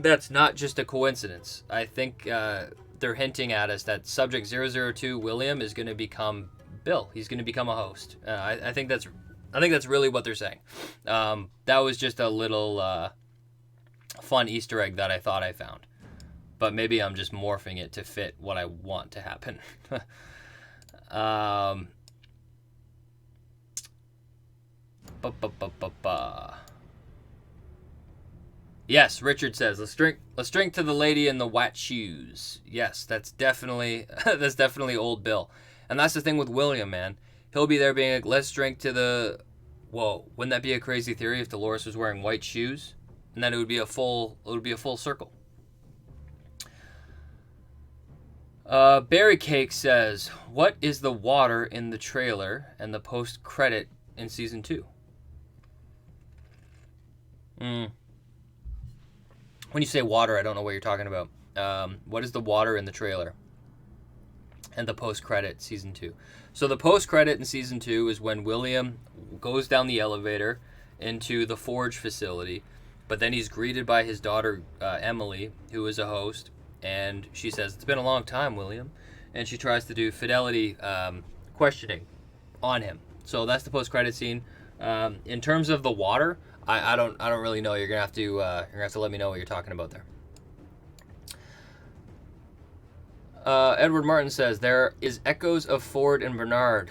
that's not just a coincidence. I think they're hinting at us that Subject 002 William is going to become Bill. He's going to become a host. I think that's really what they're saying. That was just a little fun Easter egg that I thought I found. But maybe I'm just morphing it to fit what I want to happen. Yes, Richard says, let's drink to the lady in the white shoes. Yes, that's definitely old Bill. And that's the thing with William, man. He'll be there being like, let's drink to the... Whoa, wouldn't that be a crazy theory if Dolores was wearing white shoes? And then it would be a full circle. Berry Cake says, what is the water in the trailer and the post-credit in season 2? When you say water, I don't know what you're talking about. What is the water in the trailer and the post-credit season 2? So the post-credit in season 2 is when William goes down the elevator into the Forge facility, but then he's greeted by his daughter, Emily, who is a host, and she says, it's been a long time, William, and she tries to do fidelity questioning on him. So that's the post-credit scene. In terms of the water, I don't really know. You're gonna have to let me know what you're talking about there. Edward Martin says there is echoes of Ford and Bernard.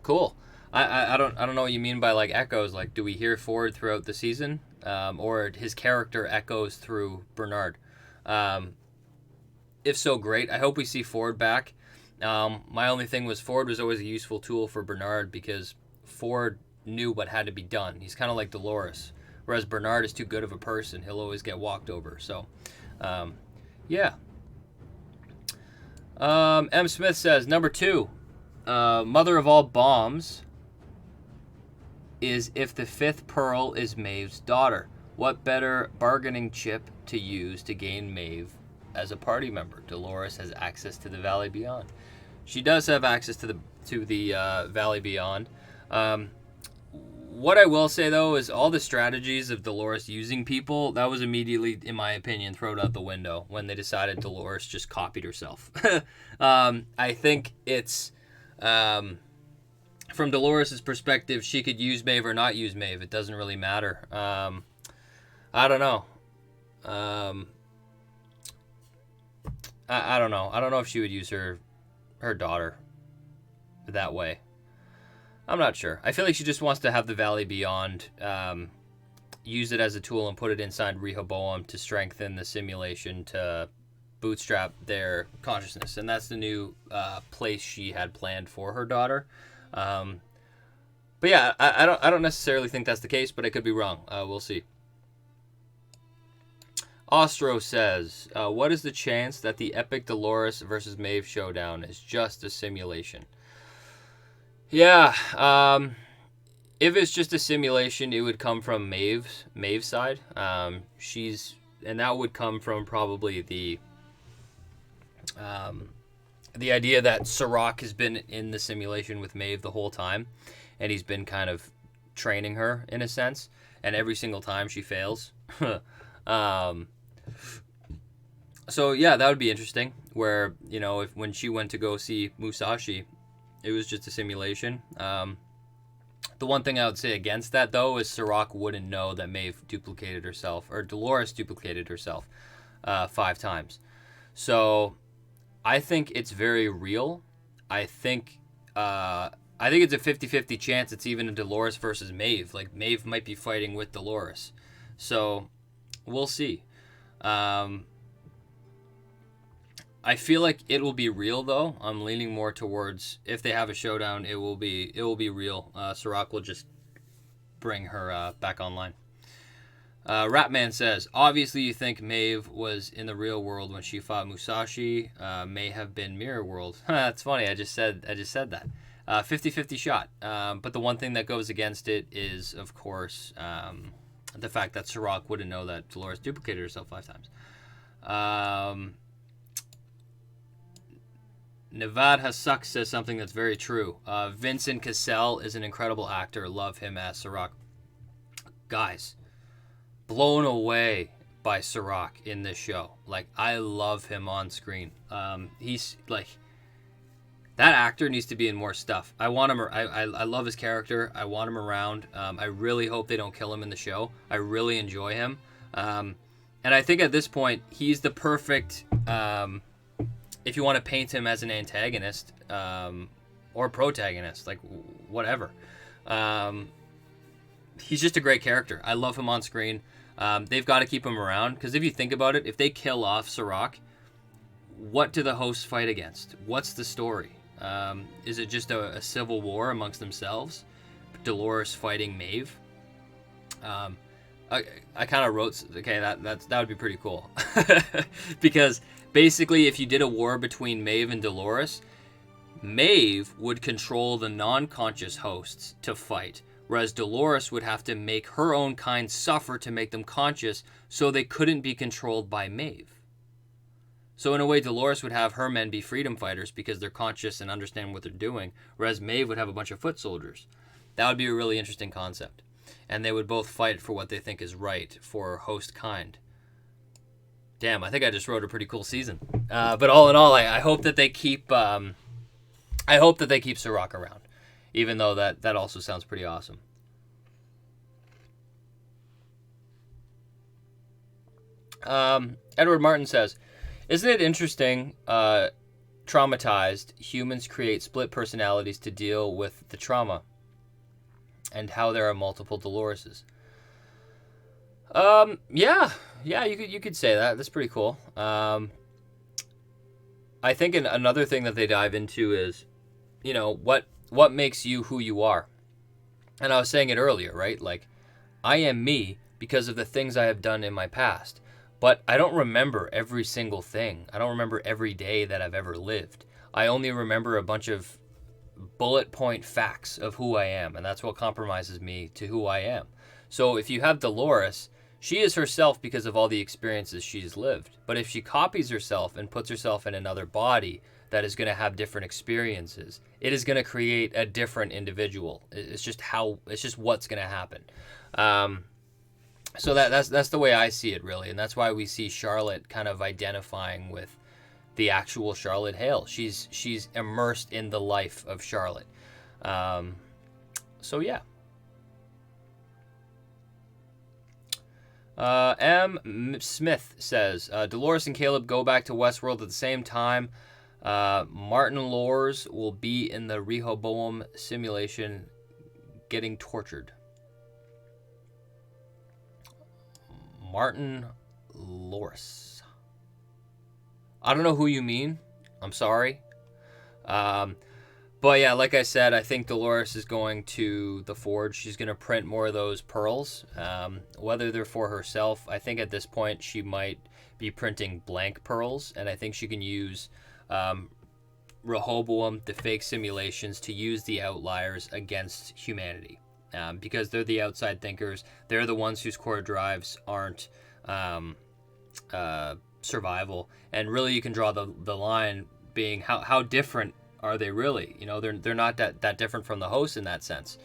Cool. I don't know what you mean by like echoes. Like, do we hear Ford throughout the season, or his character echoes through Bernard? If so, great. I hope we see Ford back. My only thing was Ford was always a useful tool for Bernard because Ford knew what had to be done. He's kind of like Dolores, whereas Bernard is too good of a person. He'll always get walked over. So, yeah. M. Smith says, number 2, mother of all bombs is if the 5th Pearl is Maeve's daughter. What better bargaining chip to use to gain Maeve as a party member? Dolores has access to the Valley Beyond. She does have access to the Valley Beyond. What I will say, though, is all the strategies of Dolores using people, that was immediately, in my opinion, thrown out the window when they decided Dolores just copied herself. I think it's, from Dolores' perspective, she could use Maeve or not use Maeve. It doesn't really matter. I don't know. I don't know. I don't know if she would use her daughter that way. I'm not sure. I feel like she just wants to have the Valley Beyond, use it as a tool and put it inside Rehoboam to strengthen the simulation to bootstrap their consciousness. And that's the new place she had planned for her daughter. But yeah, I don't necessarily think that's the case, but I could be wrong. We'll see. Ostro says, what is the chance that the epic Dolores versus Maeve showdown is just a simulation? Yeah, if it's just a simulation, it would come from Maeve's side. And that would come from probably the idea that Serac has been in the simulation with Maeve the whole time, and he's been kind of training her in a sense, and every single time she fails. So yeah, that would be interesting. Where, you know, when she went to go see Musashi, it was just a simulation. The one thing I would say against that, though, is Serac wouldn't know that Maeve duplicated herself, or Dolores duplicated herself 5 times. So I think it's very real. I think it's a 50-50 chance it's even a Dolores versus Maeve. Like, Maeve might be fighting with Dolores. So we'll see. I feel like it will be real, though. I'm leaning more towards, if they have a showdown, it will be real. Serac will just bring her back online. Ratman says, obviously you think Maeve was in the real world when she fought Musashi. May have been mirror world. That's funny. I just said that. 50-50 shot. But the one thing that goes against it is, of course, the fact that Serac wouldn't know that Dolores duplicated herself 5 times. Nevad Hasuk says something that's very true. Vincent Cassell is an incredible actor. Love him as Serac. Guys, blown away by Serac in this show. Like, I love him on screen. He's like, that actor needs to be in more stuff. I want him. I love his character. I want him around. I really hope they don't kill him in the show. I really enjoy him. And I think at this point, he's the perfect, if you want to paint him as an antagonist, or protagonist, like whatever. He's just a great character. I love him on screen. They've got to keep him around, because if you think about it, if they kill off Serac, what do the hosts fight against? What's the story? Is it just a civil war amongst themselves? Dolores fighting Maeve? I kind of wrote, okay, that would be pretty cool. Because basically, if you did a war between Maeve and Dolores, Maeve would control the non-conscious hosts to fight, whereas Dolores would have to make her own kind suffer to make them conscious, so they couldn't be controlled by Maeve. So in a way, Dolores would have her men be freedom fighters because they're conscious and understand what they're doing, whereas Maeve would have a bunch of foot soldiers. That would be a really interesting concept. And they would both fight for what they think is right for host kind. Damn, I think I just wrote a pretty cool season. But all in all, I hope that they keep Serac around, even though that also sounds pretty awesome. Edward Martin says, isn't it interesting, traumatized, humans create split personalities to deal with the trauma, and how there are multiple Doloreses? Yeah, you could say that. That's pretty cool. I think another thing that they dive into is, you know, what makes you who you are. And I was saying it earlier, right? Like, I am me because of the things I have done in my past. But I don't remember every single thing. I don't remember every day that I've ever lived. I only remember a bunch of bullet point facts of who I am, and that's what compromises me to who I am. So if you have Dolores, she is herself because of all the experiences she's lived. But if she copies herself and puts herself in another body that is going to have different experiences, it is going to create a different individual. It's just what's going to happen. So that's the way I see it, really, and that's why we see Charlotte kind of identifying with the actual Charlotte Hale. She's immersed in the life of Charlotte. So yeah. M. Smith says, Dolores and Caleb go back to Westworld at the same time. Martin Lors will be in the Rehoboam simulation getting tortured. Martin Lors. I don't know who you mean. I'm sorry. But yeah, like I said, I think Dolores is going to the Forge. She's going to print more of those pearls. Whether they're for herself, I think at this point she might be printing blank pearls. And I think she can use Rehoboam, the fake simulations, to use the outliers against humanity. Because they're the outside thinkers. They're the ones whose core drives aren't survival. And really you can draw the line being how different are they really? You know, they're not that different from the host in that sense.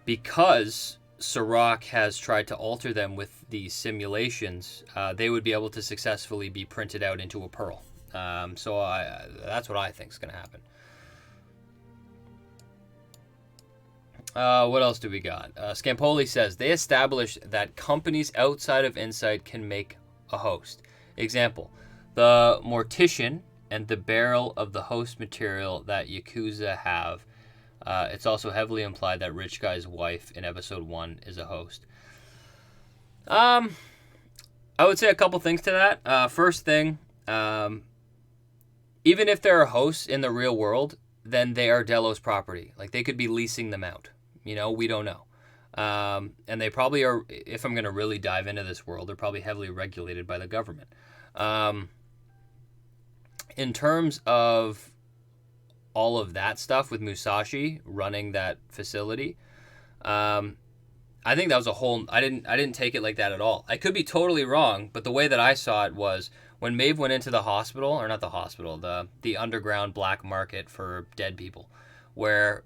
Because Serac has tried to alter them with these simulations, they would be able to successfully be printed out into a pearl. So that's what I think is going to happen. What else do we got? Scampoli says, they established that companies outside of Insight can make a host. Example, the Mortician and the barrel of the host material that Yakuza have. It's also heavily implied that Rich Guy's wife in episode 1 is a host. I would say a couple things to that. First thing, even if there are hosts in the real world, then they are Delos property. Like, they could be leasing them out. You know, we don't know. And they probably are, if I'm going to really dive into this world, they're probably heavily regulated by the government. In terms of all of that stuff with Musashi running that facility, I think that was a whole... I didn't take it like that at all. I could be totally wrong, but the way that I saw it was when Maeve went into the hospital, or not the hospital, the underground black market for dead people, where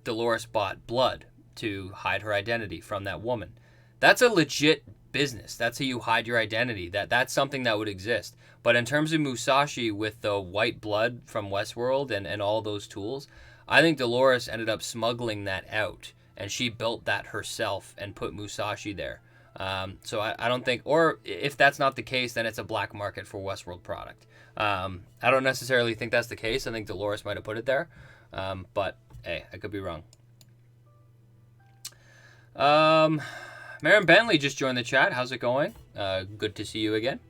Dolores bought blood to hide her identity from that woman. That's a legit business. That's how you hide your identity. That's something that would exist. But in terms of Musashi with the white blood from Westworld and all those tools, I think Dolores ended up smuggling that out, and she built that herself and put Musashi there. So I don't think, or if that's not the case, then it's a black market for Westworld product. I don't necessarily think that's the case. I think Dolores might have put it there. But hey, I could be wrong. Maren Bentley just joined the chat. How's it going? Good to see you again.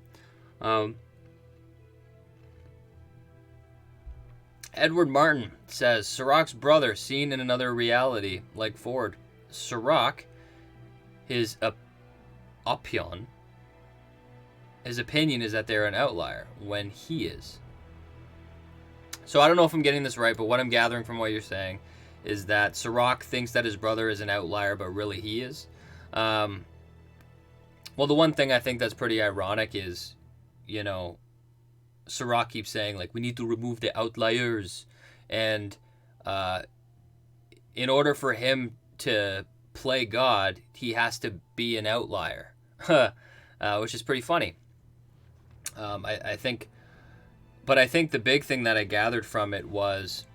Edward Martin says, Serac's brother seen in another reality, like Ford. Serac, his opinion is that they're an outlier, when he is. So I don't know if I'm getting this right, but what I'm gathering from what you're saying is that Serac thinks that his brother is an outlier, but really he is. Well, the one thing I think that's pretty ironic is, you know, Serac keeps saying, like, we need to remove the outliers. And in order for him to play God, he has to be an outlier, which is pretty funny. I think the big thing that I gathered from it was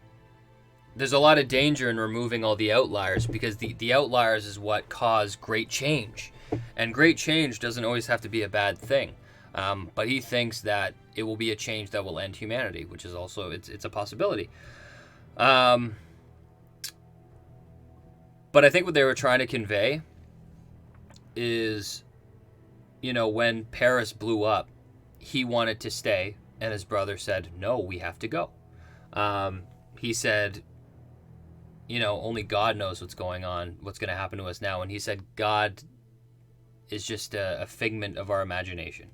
there's a lot of danger in removing all the outliers, because the outliers is what cause great change. And great change doesn't always have to be a bad thing. But he thinks that it will be a change that will end humanity, which is also, it's a possibility. But I think what they were trying to convey is, you know, when Paris blew up, he wanted to stay, and his brother said, no, we have to go. He said, you know, only God knows what's going on, what's going to happen to us now. And he said God is just a figment of our imagination.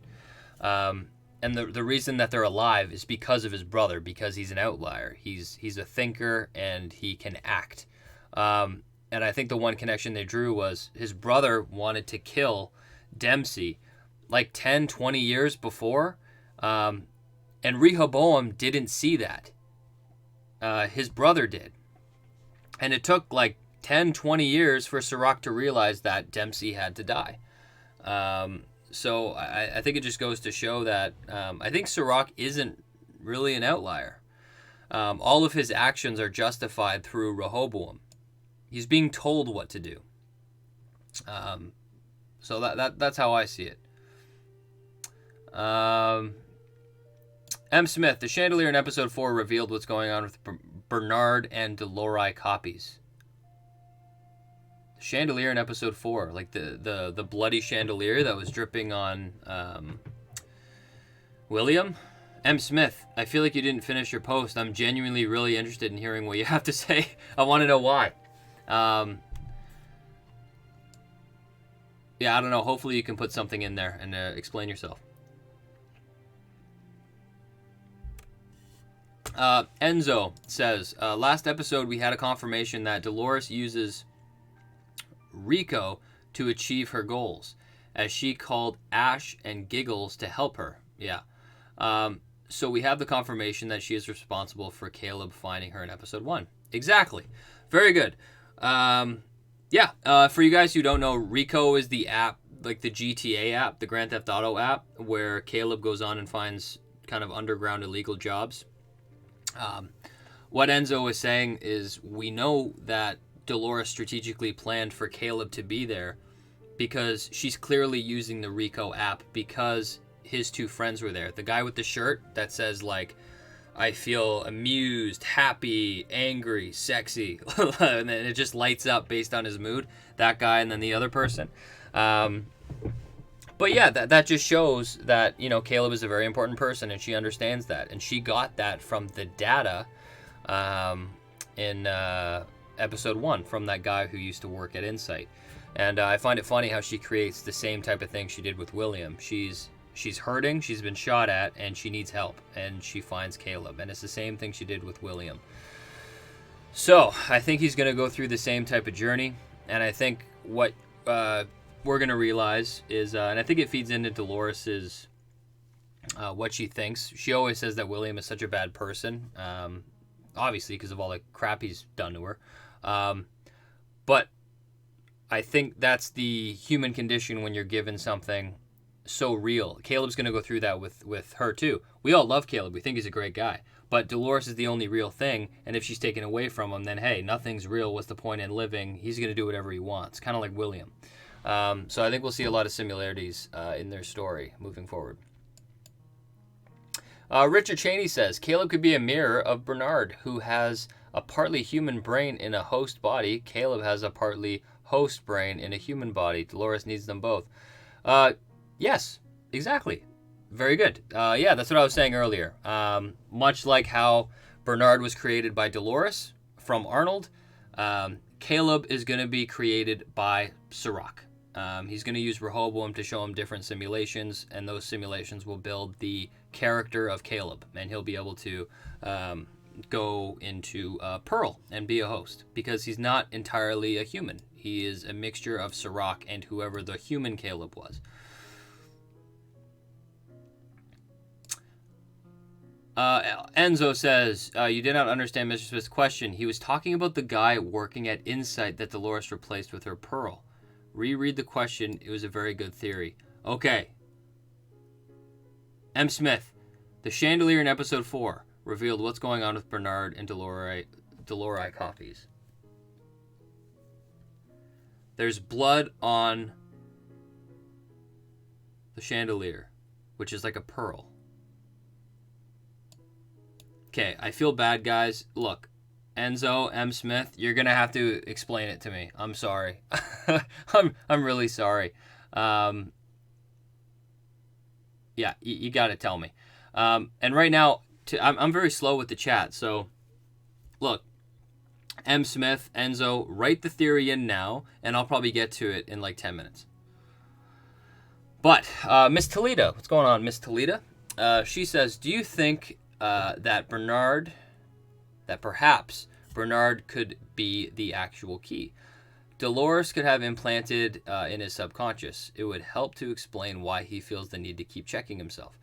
And the reason that they're alive is because of his brother, because he's an outlier. He's a thinker and he can act. And I think the one connection they drew was his brother wanted to kill Dempsey like 10, 20 years before. And Rehoboam didn't see that. His brother did. And it took like 10, 20 years for Sirach to realize that Dempsey had to die. So I think it just goes to show that I think Sirach isn't really an outlier. All of his actions are justified through Rehoboam. He's being told what to do. So that's how I see it. M. Smith, the chandelier in episode 4 revealed what's going on with Bernard and Dolores copies. The chandelier in episode 4, like the bloody chandelier that was dripping on William. M. Smith, I feel like you didn't finish your post. I'm genuinely really interested in hearing what you have to say. I want to know why. Yeah, I don't know. Hopefully you can put something in there and explain yourself. Enzo says, last episode we had a confirmation that Dolores uses Rico to achieve her goals, as she called Ash and Giggles to help her. Yeah. So we have the confirmation that she is responsible for Caleb finding her in episode 1. Exactly. Very good. Yeah. For you guys who don't know, Rico is the app, like the GTA app, the Grand Theft Auto app, where Caleb goes on and finds kind of underground illegal jobs. What Enzo is saying is we know that Dolores strategically planned for Caleb to be there because she's clearly using the Rico app because his two friends were there. The guy with the shirt that says, like, I feel amused, happy, angry, sexy, and then it just lights up based on his mood. That guy and then the other person. But yeah, that just shows that, you know, Caleb is a very important person and she understands that. And she got that from the data in episode 1 from that guy who used to work at Insight. And I find it funny how she creates the same type of thing she did with William. She's hurting, she's been shot at, and she needs help. And she finds Caleb. And it's the same thing she did with William. So I think he's going to go through the same type of journey. And I think what we're going to realize is, and I think it feeds into Dolores's, what she thinks. She always says that William is such a bad person, obviously because of all the crap he's done to her. But I think that's the human condition when you're given something so real. Caleb's going to go through that with her too. We all love Caleb. We think he's a great guy. But Dolores is the only real thing, and if she's taken away from him, then hey, nothing's real. What's the point in living? He's going to do whatever he wants, kind of like William. So I think we'll see a lot of similarities in their story moving forward. Richard Cheney says, Caleb could be a mirror of Bernard, who has a partly human brain in a host body. Caleb has a partly host brain in a human body. Dolores needs them both. Yes, exactly. Very good. Yeah, that's what I was saying earlier. Much like how Bernard was created by Dolores from Arnold, Caleb is going to be created by Sirach. He's going to use Rehoboam to show him different simulations, and those simulations will build the character of Caleb, and he'll be able to go into Pearl and be a host, because he's not entirely a human. He is a mixture of Sirach and whoever the human Caleb was. Enzo says, you did not understand Mr. Smith's question. He was talking about the guy working at Insight that Dolores replaced with her Pearl. Reread the question. It was a very good theory. Okay. M. Smith, the chandelier in episode 4 revealed what's going on with Bernard and Dolores copies. There's blood on the chandelier, which is like a pearl. Okay, I feel bad, guys. Look, Enzo, M. Smith, you're going to have to explain it to me. I'm sorry. I'm really sorry. Yeah, you got to tell me. And right now, I'm very slow with the chat. So, look, M. Smith, Enzo, write the theory in now, and I'll probably get to it in like 10 minutes. But Miss Toledo, what's going on, Miss Toledo? She says, do you think that perhaps Bernard could be the actual key? Dolores could have implanted in his subconscious. It would help to explain why he feels the need to keep checking himself.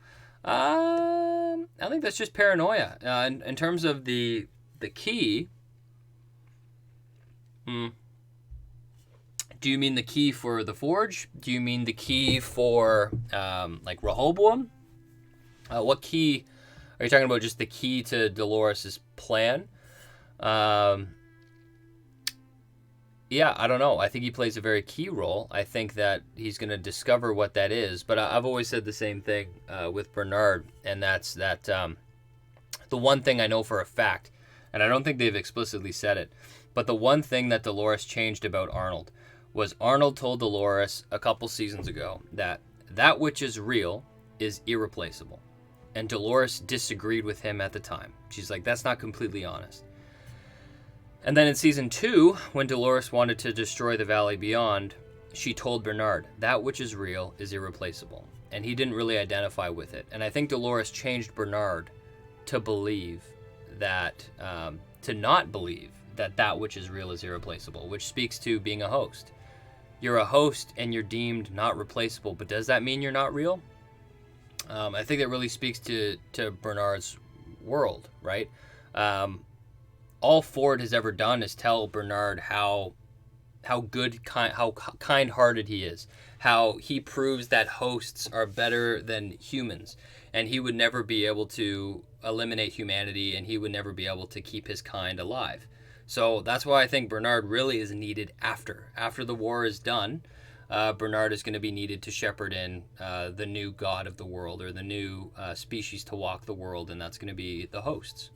I think that's just paranoia. In terms of the key, do you mean the key for the Forge? Do you mean the key for like Rehoboam? What key are you talking about? Just the key to Dolores' plan? Yeah, I don't know. I think he plays a very key role. I think that he's going to discover what that is. But I've always said the same thing with Bernard, and that's that the one thing I know for a fact, and I don't think they've explicitly said it, but the one thing that Dolores changed about Arnold was Arnold told Dolores a couple seasons ago that which is real is irreplaceable. And Dolores disagreed with him at the time. She's like, that's not completely honest. And then in season 2, when Dolores wanted to destroy the Valley Beyond, she told Bernard, that which is real is irreplaceable. And he didn't really identify with it. And I think Dolores changed Bernard to believe that, to not believe that which is real is irreplaceable, which speaks to being a host. You're a host and you're deemed not replaceable, but does that mean you're not real? I think that really speaks to Bernard's world, right? All Ford has ever done is tell Bernard how good, how kind-hearted he is, how he proves that hosts are better than humans, and he would never be able to eliminate humanity, and he would never be able to keep his kind alive. So that's why I think Bernard really is needed after the war is done. Bernard is going to be needed to shepherd in the new god of the world, or the new species to walk the world, and that's going to be the hosts.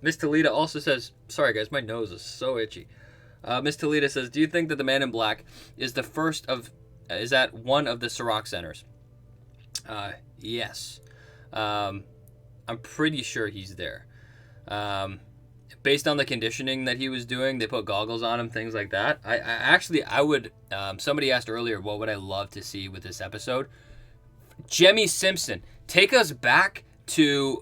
Miss Toledo also says, sorry guys, my nose is so itchy. Miss Toledo says, do you think that the Man in Black is at one of the Sirach centers? Yes. I'm pretty sure he's there. Based on the conditioning that he was doing, they put goggles on him, things like that. I would, somebody asked earlier, what would I love to see with this episode? Jemmy Simpson, take us back to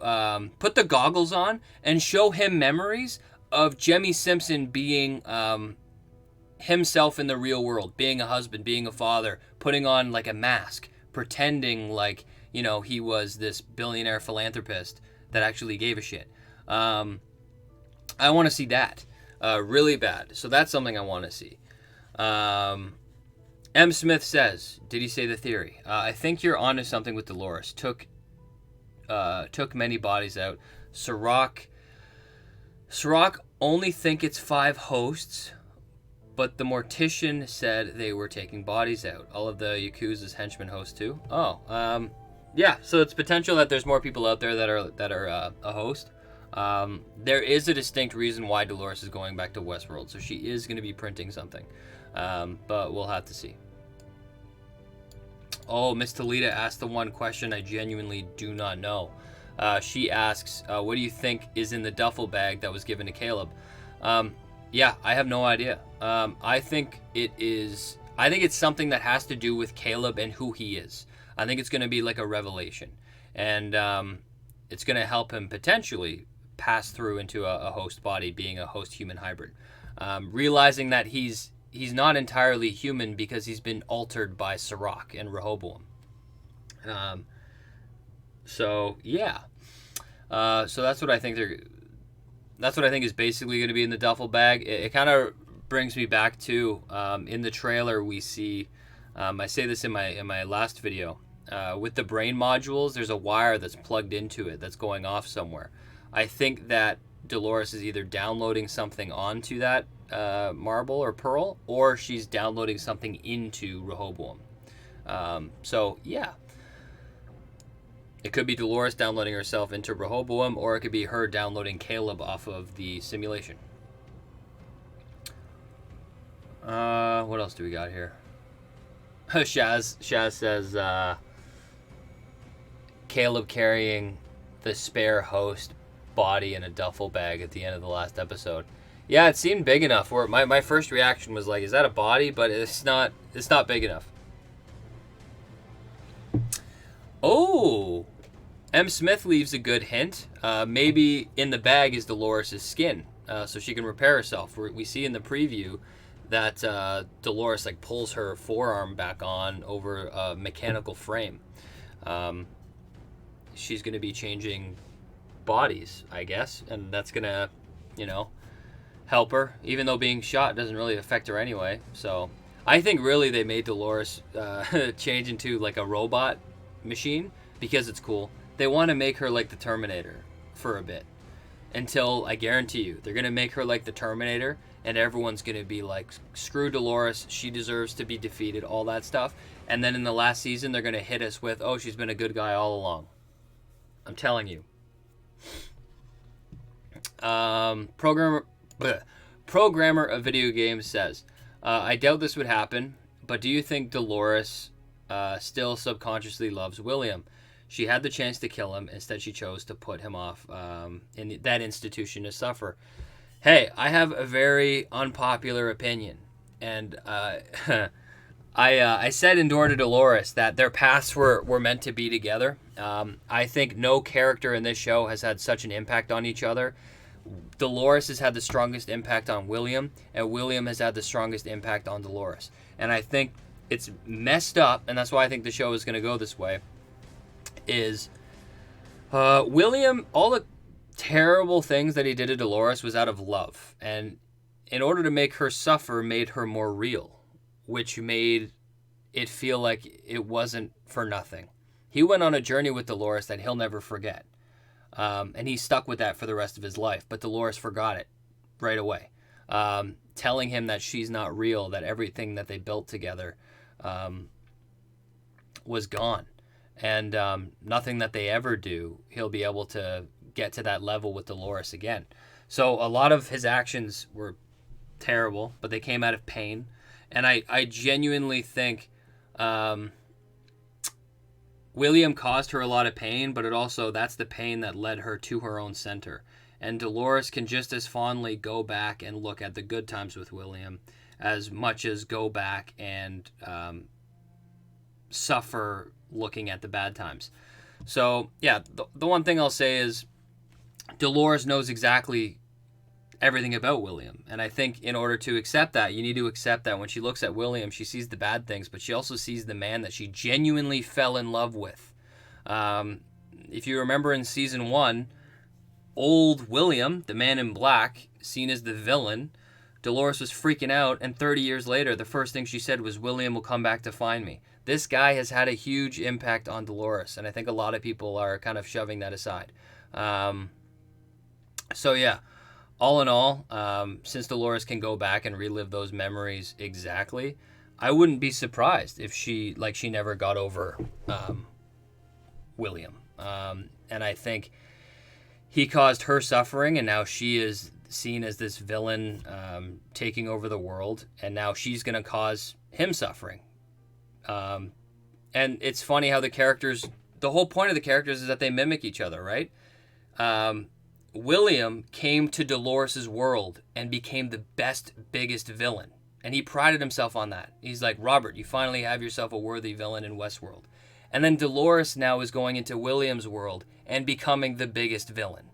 put the goggles on and show him memories of Jemmy Simpson being himself in the real world, being a husband, being a father, putting on like a mask, pretending like, you know, he was this billionaire philanthropist that actually gave a shit. I want to see that really bad. So that's something I want to see. M. Smith says, did he say the theory? I think you're onto something with Dolores. Took many bodies out. Sirach only think it's 5 hosts, but the mortician said they were taking bodies out. All of the Yakuza's henchmen host too. Oh, yeah. So it's potential that there's more people out there that are a host. There is a distinct reason why Dolores is going back to Westworld, so she is going to be printing something, but we'll have to see. Oh, Miss Toledo asked the one question I genuinely do not know. She asks, what do you think is in the duffel bag that was given to Caleb? Yeah, I have no idea. I think it's something that has to do with Caleb and who he is. I think it's going to be like a revelation. And it's going to help him potentially pass through into a host body, being a host-human hybrid. Realizing that he's not entirely human because he's been altered by Sirach and Rehoboam. So yeah. So that's what I think is basically going to be in the duffel bag. It kind of brings me back to in the trailer we see. I say this in my last video. With the brain modules, there's a wire that's plugged into it that's going off somewhere. I think that Dolores is either downloading something onto that marble or pearl, or she's downloading something into Rehoboam. So yeah, it could be Dolores downloading herself into Rehoboam, or it could be her downloading Caleb off of the simulation. What else do we got here? Shaz says Caleb carrying the spare host body in a duffel bag at the end of the last episode. Yeah, it seemed big enough where my first reaction was like, is that a body? But it's not big enough. Oh, M. Smith leaves a good hint. Maybe in the bag is Dolores' skin, so she can repair herself. We see in the preview that Dolores like pulls her forearm back on over a mechanical frame. She's going to be changing bodies, I guess, and that's going to, help her, even though being shot doesn't really affect her anyway. So I think really they made Dolores change into like a robot machine because it's cool. They want to make her like the Terminator for a bit, until, I guarantee you, they're going to make her like the Terminator, and everyone's going to be like, screw Dolores, she deserves to be defeated, all that stuff. And then in the last season, they're going to hit us with, oh, she's been a good guy all along. I'm telling you. Programmer of video games says, I doubt this would happen, but do you think Dolores still subconsciously loves William? She had the chance to kill him. Instead, she chose to put him off in that institution to suffer. Hey, I have a very unpopular opinion, and I said in Door to Dolores that their paths were meant to be together. I think no character in this show has had such an impact on each other. Dolores has had the strongest impact on William, and William has had the strongest impact on Dolores. And I think it's messed up, and that's why I think the show is going to go this way, is William, all the terrible things that he did to Dolores was out of love. And in order to make her suffer, made her more real, which made it feel like it wasn't for nothing. He went on a journey with Dolores that he'll never forget. And he stuck with that for the rest of his life. But Dolores forgot it right away. Telling him that she's not real, that everything that they built together was gone. And nothing that they ever do, he'll be able to get to that level with Dolores again. So a lot of his actions were terrible, but they came out of pain. And I genuinely think William caused her a lot of pain, but that's the pain that led her to her own center. And Dolores can just as fondly go back and look at the good times with William as much as go back and suffer looking at the bad times. So, yeah, the one thing I'll say is Dolores knows exactly everything about William. And I think in order to accept that, you need to accept that when she looks at William, she sees the bad things, but she also sees the man that she genuinely fell in love with. If you remember in season 1, old William, the man in black, seen as the villain, Dolores was freaking out, and 30 years later, the first thing she said was, William will come back to find me. This guy has had a huge impact on Dolores, and I think a lot of people are kind of shoving that aside. So yeah, all in all, since Dolores can go back and relive those memories exactly, I wouldn't be surprised if she never got over William. And I think he caused her suffering, and now she is seen as this villain taking over the world, and now she's going to cause him suffering. And it's funny how the whole point of the characters is that they mimic each other, right? William came to Dolores' world and became the best, biggest villain. And he prided himself on that. He's like, Robert, you finally have yourself a worthy villain in Westworld. And then Dolores now is going into William's world and becoming the biggest villain.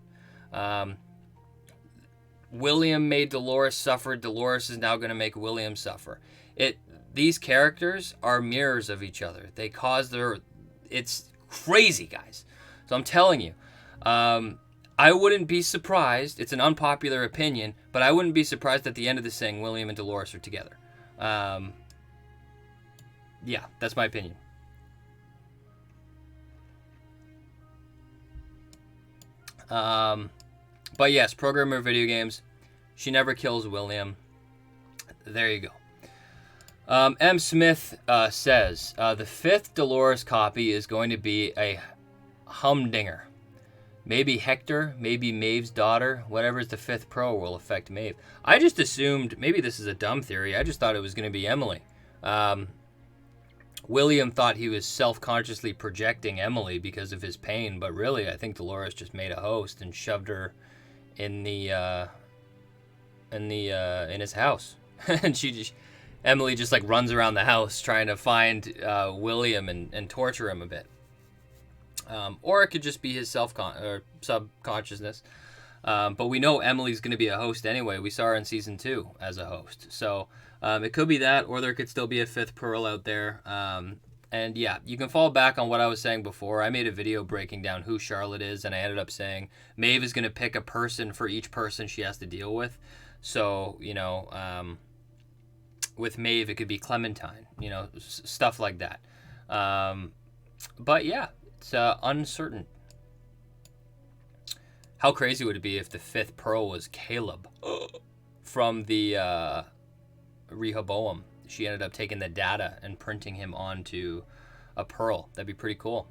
William made Dolores suffer. Dolores is now going to make William suffer. These characters are mirrors of each other. They cause it's crazy, guys. So I'm telling you, I wouldn't be surprised. It's an unpopular opinion, but I wouldn't be surprised at the end of this thing, William and Dolores are together. Yeah, that's my opinion. But yes, programmer of video games. She never kills William. There you go. M. Smith says, the 5th Dolores copy is going to be a humdinger. Maybe Hector, maybe Maeve's daughter. Whatever's the 5th Pro will affect Maeve. I just assumed, maybe this is a dumb theory, I just thought it was going to be Emily. William thought he was self-consciously projecting Emily because of his pain, but really, I think Dolores just made a host and shoved her in his house, and Emily just like runs around the house trying to find William and torture him a bit. Or it could just be his subconsciousness. But we know Emily's going to be a host anyway. We saw her in season 2 as a host. So it could be that, or there could still be a 5th Pearl out there. And yeah, you can fall back on what I was saying before. I made a video breaking down who Charlotte is, and I ended up saying Maeve is going to pick a person for each person she has to deal with. So, with Maeve, it could be Clementine, stuff like that. But yeah, it's uncertain. How crazy would it be if the 5th Pearl was Caleb from the Rehoboam? She ended up taking the data and printing him onto a pearl. That'd be pretty cool.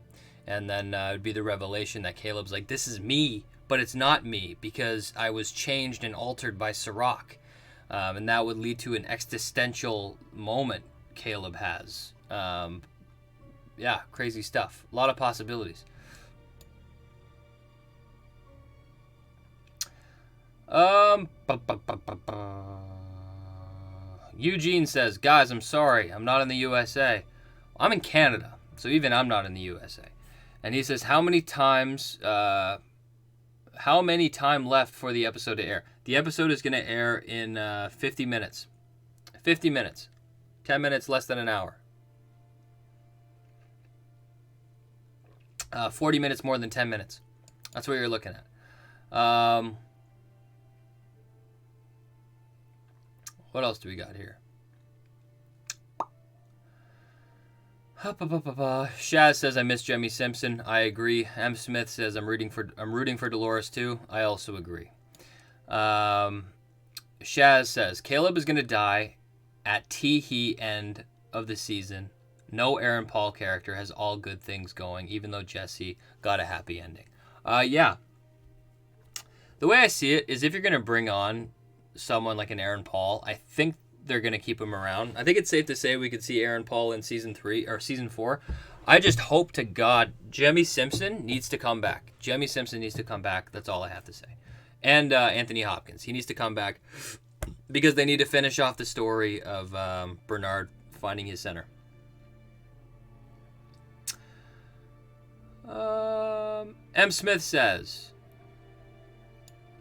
And then it would be the revelation that Caleb's like, this is me, but it's not me because I was changed and altered by Sirach. And that would lead to an existential moment Caleb has. Yeah, crazy stuff. A lot of possibilities. Eugene says, guys, I'm sorry, I'm not in the USA. I'm in Canada, so even I'm not in the USA. And he says, how many time left for the episode to air? The episode is going to air in 50 minutes. 50 minutes. 10 minutes, less than an hour. 40 minutes more than 10 minutes. That's what you're looking at. What else do we got here? Shaz says, I miss Jemmy Simpson. I agree. M. Smith says, I'm rooting for Dolores too. I also agree. Shaz says, Caleb is going to die at Teehee end of the season. No Aaron Paul character has all good things going, even though Jesse got a happy ending. Yeah. The way I see it is if you're going to bring on someone like an Aaron Paul, I think they're going to keep him around. I think it's safe to say we could see Aaron Paul in season 3 or season 4. I just hope to God Jemmy Simpson needs to come back. Jemmy Simpson needs to come back. That's all I have to say. And Anthony Hopkins. He needs to come back because they need to finish off the story of Bernard finding his center. M. Smith says,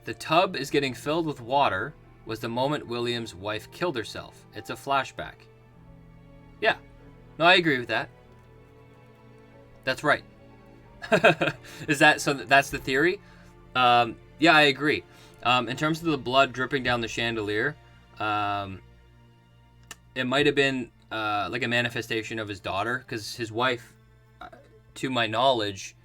the tub is getting filled with water was the moment William's wife killed herself. It's a flashback. Yeah. No, I agree with that. That's right. Is that so? That's the theory? Yeah, I agree. In terms of the blood dripping down the chandelier, it might have been like a manifestation of his daughter, because his wife, to my knowledge,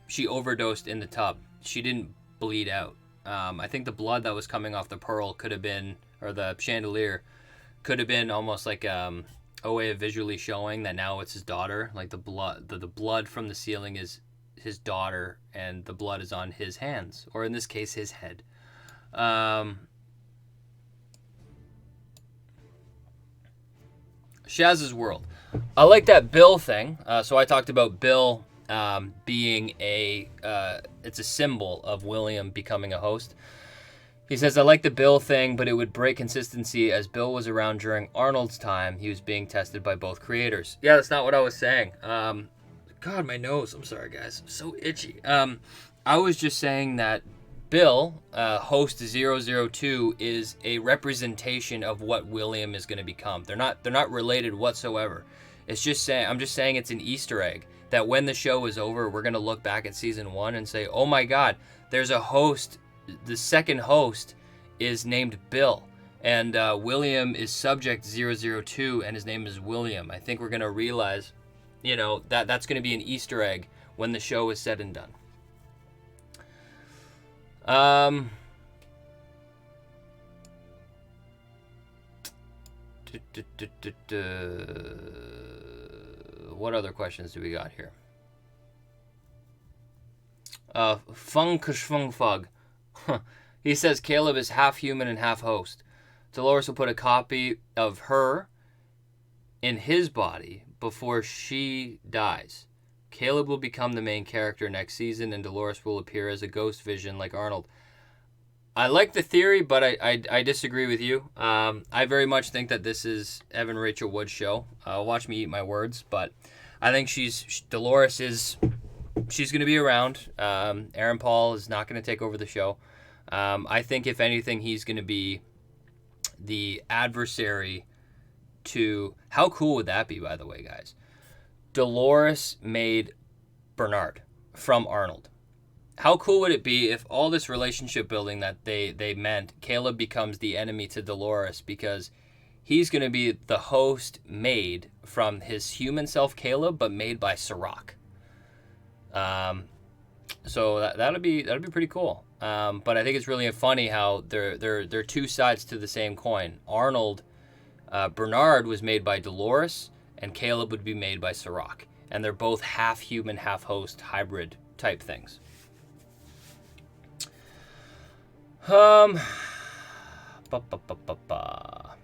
she overdosed in the tub. She didn't bleed out. I think the blood that was coming off the pearl could have been, or the chandelier, could have been almost like a way of visually showing that now it's his daughter. Like the blood from the ceiling is his daughter, and the blood is on his hands, or in this case, his head. Shaz's World. I like that Bill thing. So I talked about Bill being it's a symbol of William becoming a host. He says, I like the Bill thing, but it would break consistency as Bill was around during Arnold's time. He was being tested by both creators. Yeah, that's not what I was saying. God, my nose. I'm sorry, guys. I'm so itchy. I was just saying that Bill, host 002, is a representation of what William is going to become. They're not related whatsoever. It's just saying, I'm just saying it's an Easter egg that when the show is over, we're going to look back at season 1 and say, oh my God, there's a host. The second host is named Bill, and William is subject 002, and his name is William. I think we're going to realize, that's going to be an Easter egg when the show is said and done. What other questions do we got here? Fung. He says Caleb is half human and half host. Dolores will put a copy of her in his body, before she dies. Caleb will become the main character next season, and Dolores will appear as a ghost vision like Arnold. I like the theory, but I disagree with you. I very much think that this is Evan Rachel Wood's show. Watch me eat my words, but I think Dolores is she's going to be around. Aaron Paul is not going to take over the show. I think if anything, he's going to be the adversary to. How cool would that be, by the way, guys? Dolores made Bernard from Arnold. How cool would it be if all this relationship building that they meant, Caleb becomes the enemy to Dolores because he's going to be the host made from his human self, Caleb, but made by Sirach. So that'd be pretty cool. But I think it's really funny how they're two sides to the same coin. Bernard was made by Dolores, and Caleb would be made by Sirach, and they're both half human, half host, hybrid type things. Ba, ba, ba, ba, ba.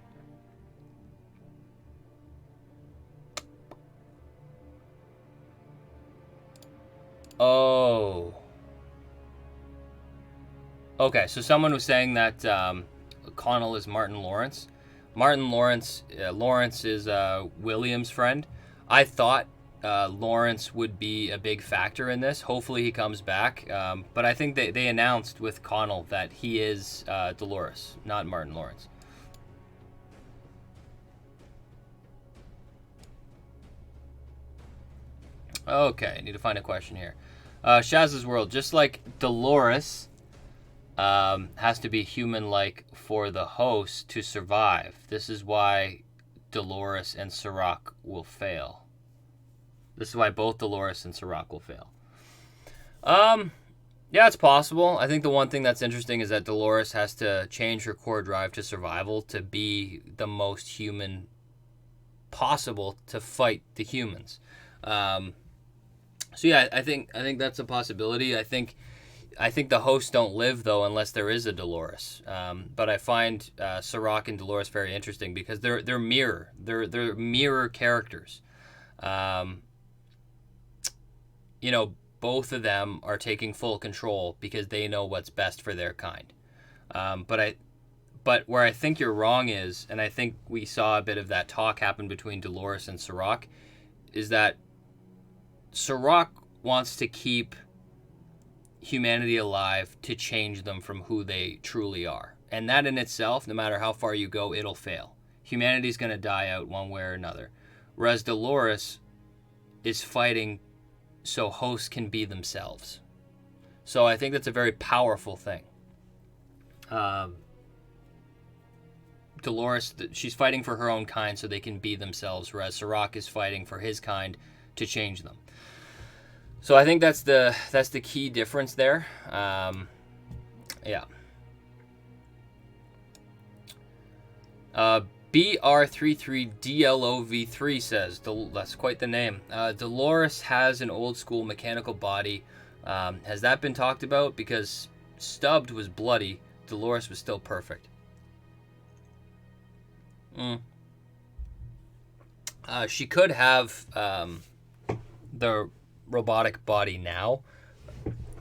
Oh. Okay, so someone was saying that Connell is Martin Lawrence. Lawrence is William's friend. I thought Lawrence would be a big factor in this. Hopefully he comes back. But I think they announced with Connell that he is Dolores, not Martin Lawrence. Okay, I need to find a question here. Shaz's World, just like Dolores has to be human-like for the host to survive. This is why Dolores and Sirach will fail. This is why both Dolores and Sirach will fail. Yeah, it's possible. I think the one thing that's interesting is that Dolores has to change her core drive to survival to be the most human possible to fight the humans. So yeah, I think that's a possibility. I think the hosts don't live though unless there is a Dolores. But I find Sirach and Dolores very interesting because they're mirror characters. Both of them are taking full control because they know what's best for their kind. But where I think you're wrong is, and I think we saw a bit of that talk happen between Dolores and Sirach, is that Sirach wants to keep humanity alive to change them from who they truly are. And that in itself, no matter how far you go, it'll fail. Humanity's going to die out one way or another. Whereas Dolores is fighting so hosts can be themselves. So I think that's a very powerful thing. Dolores, she's fighting for her own kind so they can be themselves, whereas Sirach is fighting for his kind to change them. So I think that's the key difference there. Yeah. BR33DLOV3 says, that's quite the name. Dolores has an old school mechanical body. Has that been talked about? Because Stubbed was bloody. Dolores was still perfect. She could have the robotic body now.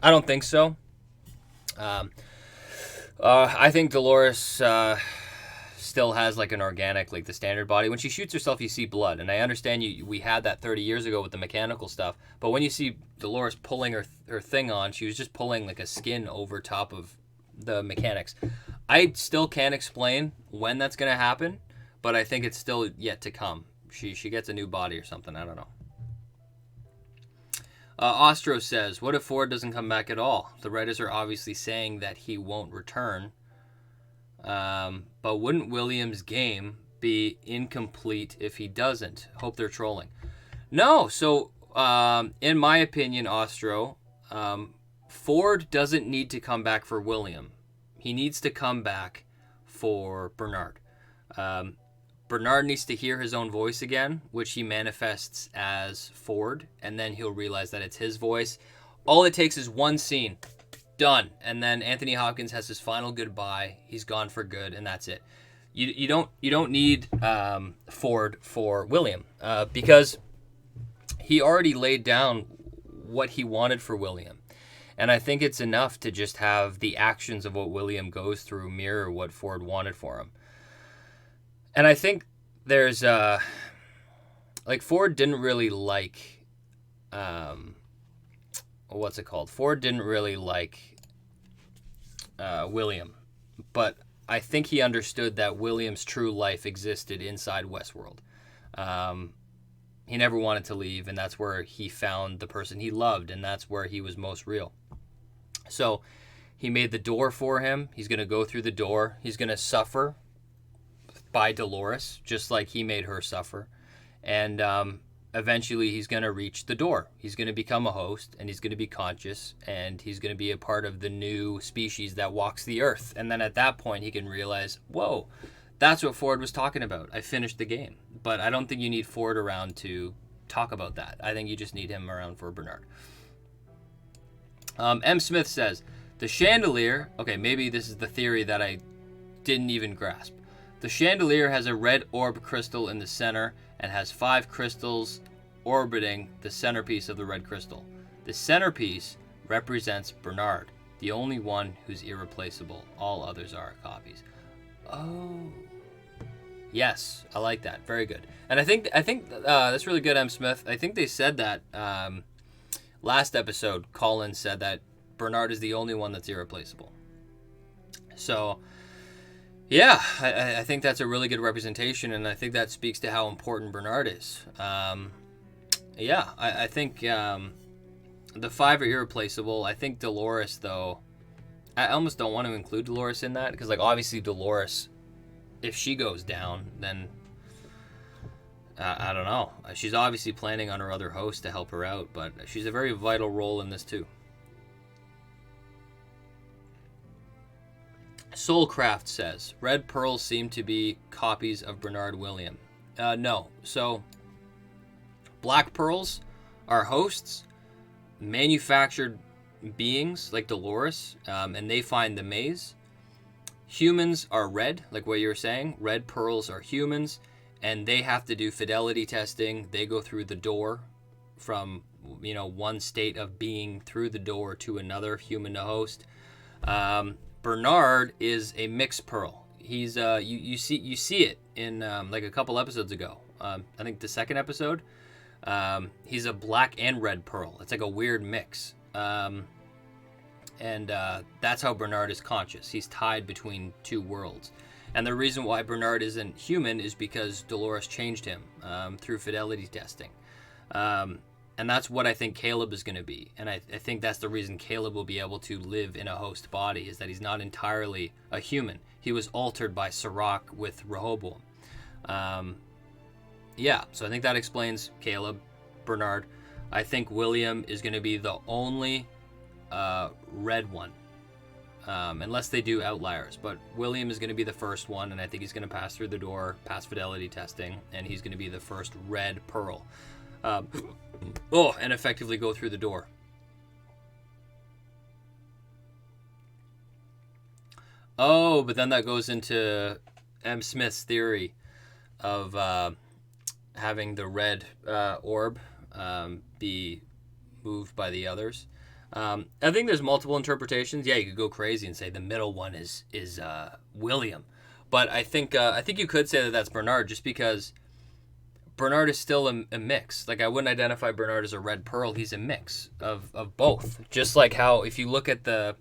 I don't think so. I think Dolores still has like an organic, like the standard body. When she shoots herself, you see blood, and I understand we had that 30 years ago with the mechanical stuff. But when you see Dolores pulling her thing on, she was just pulling like a skin over top of the mechanics. I still can't explain when that's gonna happen, but I think it's still yet to come. She gets a new body or something. I don't know. Ostro says, what if Ford doesn't come back at all? The writers are obviously saying that he won't return. But wouldn't William's game be incomplete if he doesn't? Hope they're trolling. No, so in my opinion, Ostro, Ford doesn't need to come back for William. He needs to come back for Bernard. Bernard needs to hear his own voice again, which he manifests as Ford, and then he'll realize that it's his voice. All it takes is one scene. Done. And then Anthony Hopkins has his final goodbye. He's gone for good, and that's it. You don't need Ford for William because he already laid down what he wanted for William. And I think it's enough to just have the actions of what William goes through mirror what Ford wanted for him. And I think there's Ford didn't really like what's it called? Ford didn't really like William, but I think he understood that William's true life existed inside Westworld. He never wanted to leave, and that's where he found the person he loved, and that's where he was most real. So he made the door for him. He's going to go through the door. He's going to suffer by Dolores, just like he made her suffer. And eventually he's going to reach the door. He's going to become a host, and he's going to be conscious, and he's going to be a part of the new species that walks the earth. And then at that point, he can realize, whoa, that's what Ford was talking about. I finished the game. But I don't think you need Ford around to talk about that. I think you just need him around for Bernard. M. Smith says, the chandelier... Okay, maybe this is the theory that I didn't even grasp. The chandelier has a red orb crystal in the center and has 5 crystals orbiting the centerpiece of the red crystal. The centerpiece represents Bernard, the only one who's irreplaceable. All others are copies. Oh... Yes, I like that. Very good. And I think that's really good, M. Smith. I think they said that last episode. Colin said that Bernard is the only one that's irreplaceable. So, yeah, I think that's a really good representation, and I think that speaks to how important Bernard is. Yeah, I think the 5 are irreplaceable. I think Dolores, though, I almost don't want to include Dolores in that because, obviously Dolores... If she goes down, then I don't know. She's obviously planning on her other host to help her out, but she's a very vital role in this too. Soulcraft says, red pearls seem to be copies of Bernard William. No. So, black pearls are hosts, manufactured beings like Dolores, and they find the maze. Humans are red, like what you were saying. Red pearls are humans, and they have to do fidelity testing. They go through the door from, one state of being through the door to another, human to host. Bernard is a mixed pearl. He's you see it in a couple episodes ago. I think the second episode. He's a black and red pearl. It's like a weird mix. And that's how Bernard is conscious. He's tied between 2 worlds. And the reason why Bernard isn't human is because Dolores changed him through fidelity testing. And that's what I think Caleb is going to be. And I think that's the reason Caleb will be able to live in a host body, is that he's not entirely a human. He was altered by Sirach with Rehoboam. Yeah, so I think that explains Caleb, Bernard. I think William is going to be the only... red one, unless they do outliers, but William is going to be the first one, and I think he's going to pass through the door, pass fidelity testing, and he's going to be the first red pearl, and effectively go through the door. Oh, but then that goes into M. Smith's theory of having the red orb be moved by the others. I think there's multiple interpretations. Yeah, you could go crazy and say the middle one is William, but I think you could say that that's Bernard, just because Bernard is still a mix. I wouldn't identify Bernard as a red pearl. He's a mix of both. Just like how if you look at the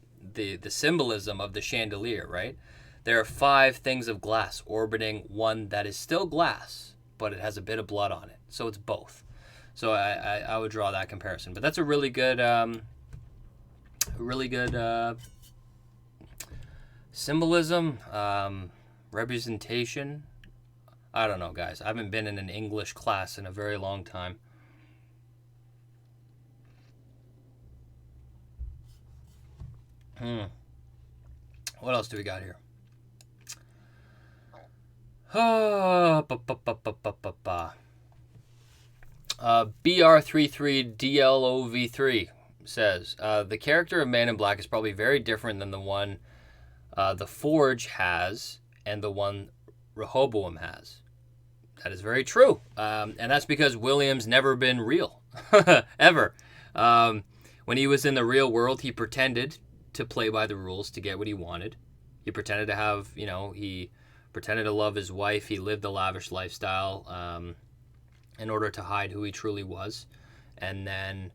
symbolism of the chandelier, right? There are 5 things of glass orbiting one that is still glass, but it has a bit of blood on it, so it's both. So I would draw that comparison. But that's a really good. Symbolism, representation. I don't know, guys. I haven't been in an English class in a very long time. What else do we got here? BR33DLOV3 says, the character of Man in Black is probably very different than the one the Forge has and the one Rehoboam has. That is very true. And that's because William's never been real. ever. When he was in the real world, he pretended to play by the rules to get what he wanted. He pretended to have, he pretended to love his wife. He lived a lavish lifestyle in order to hide who he truly was. And then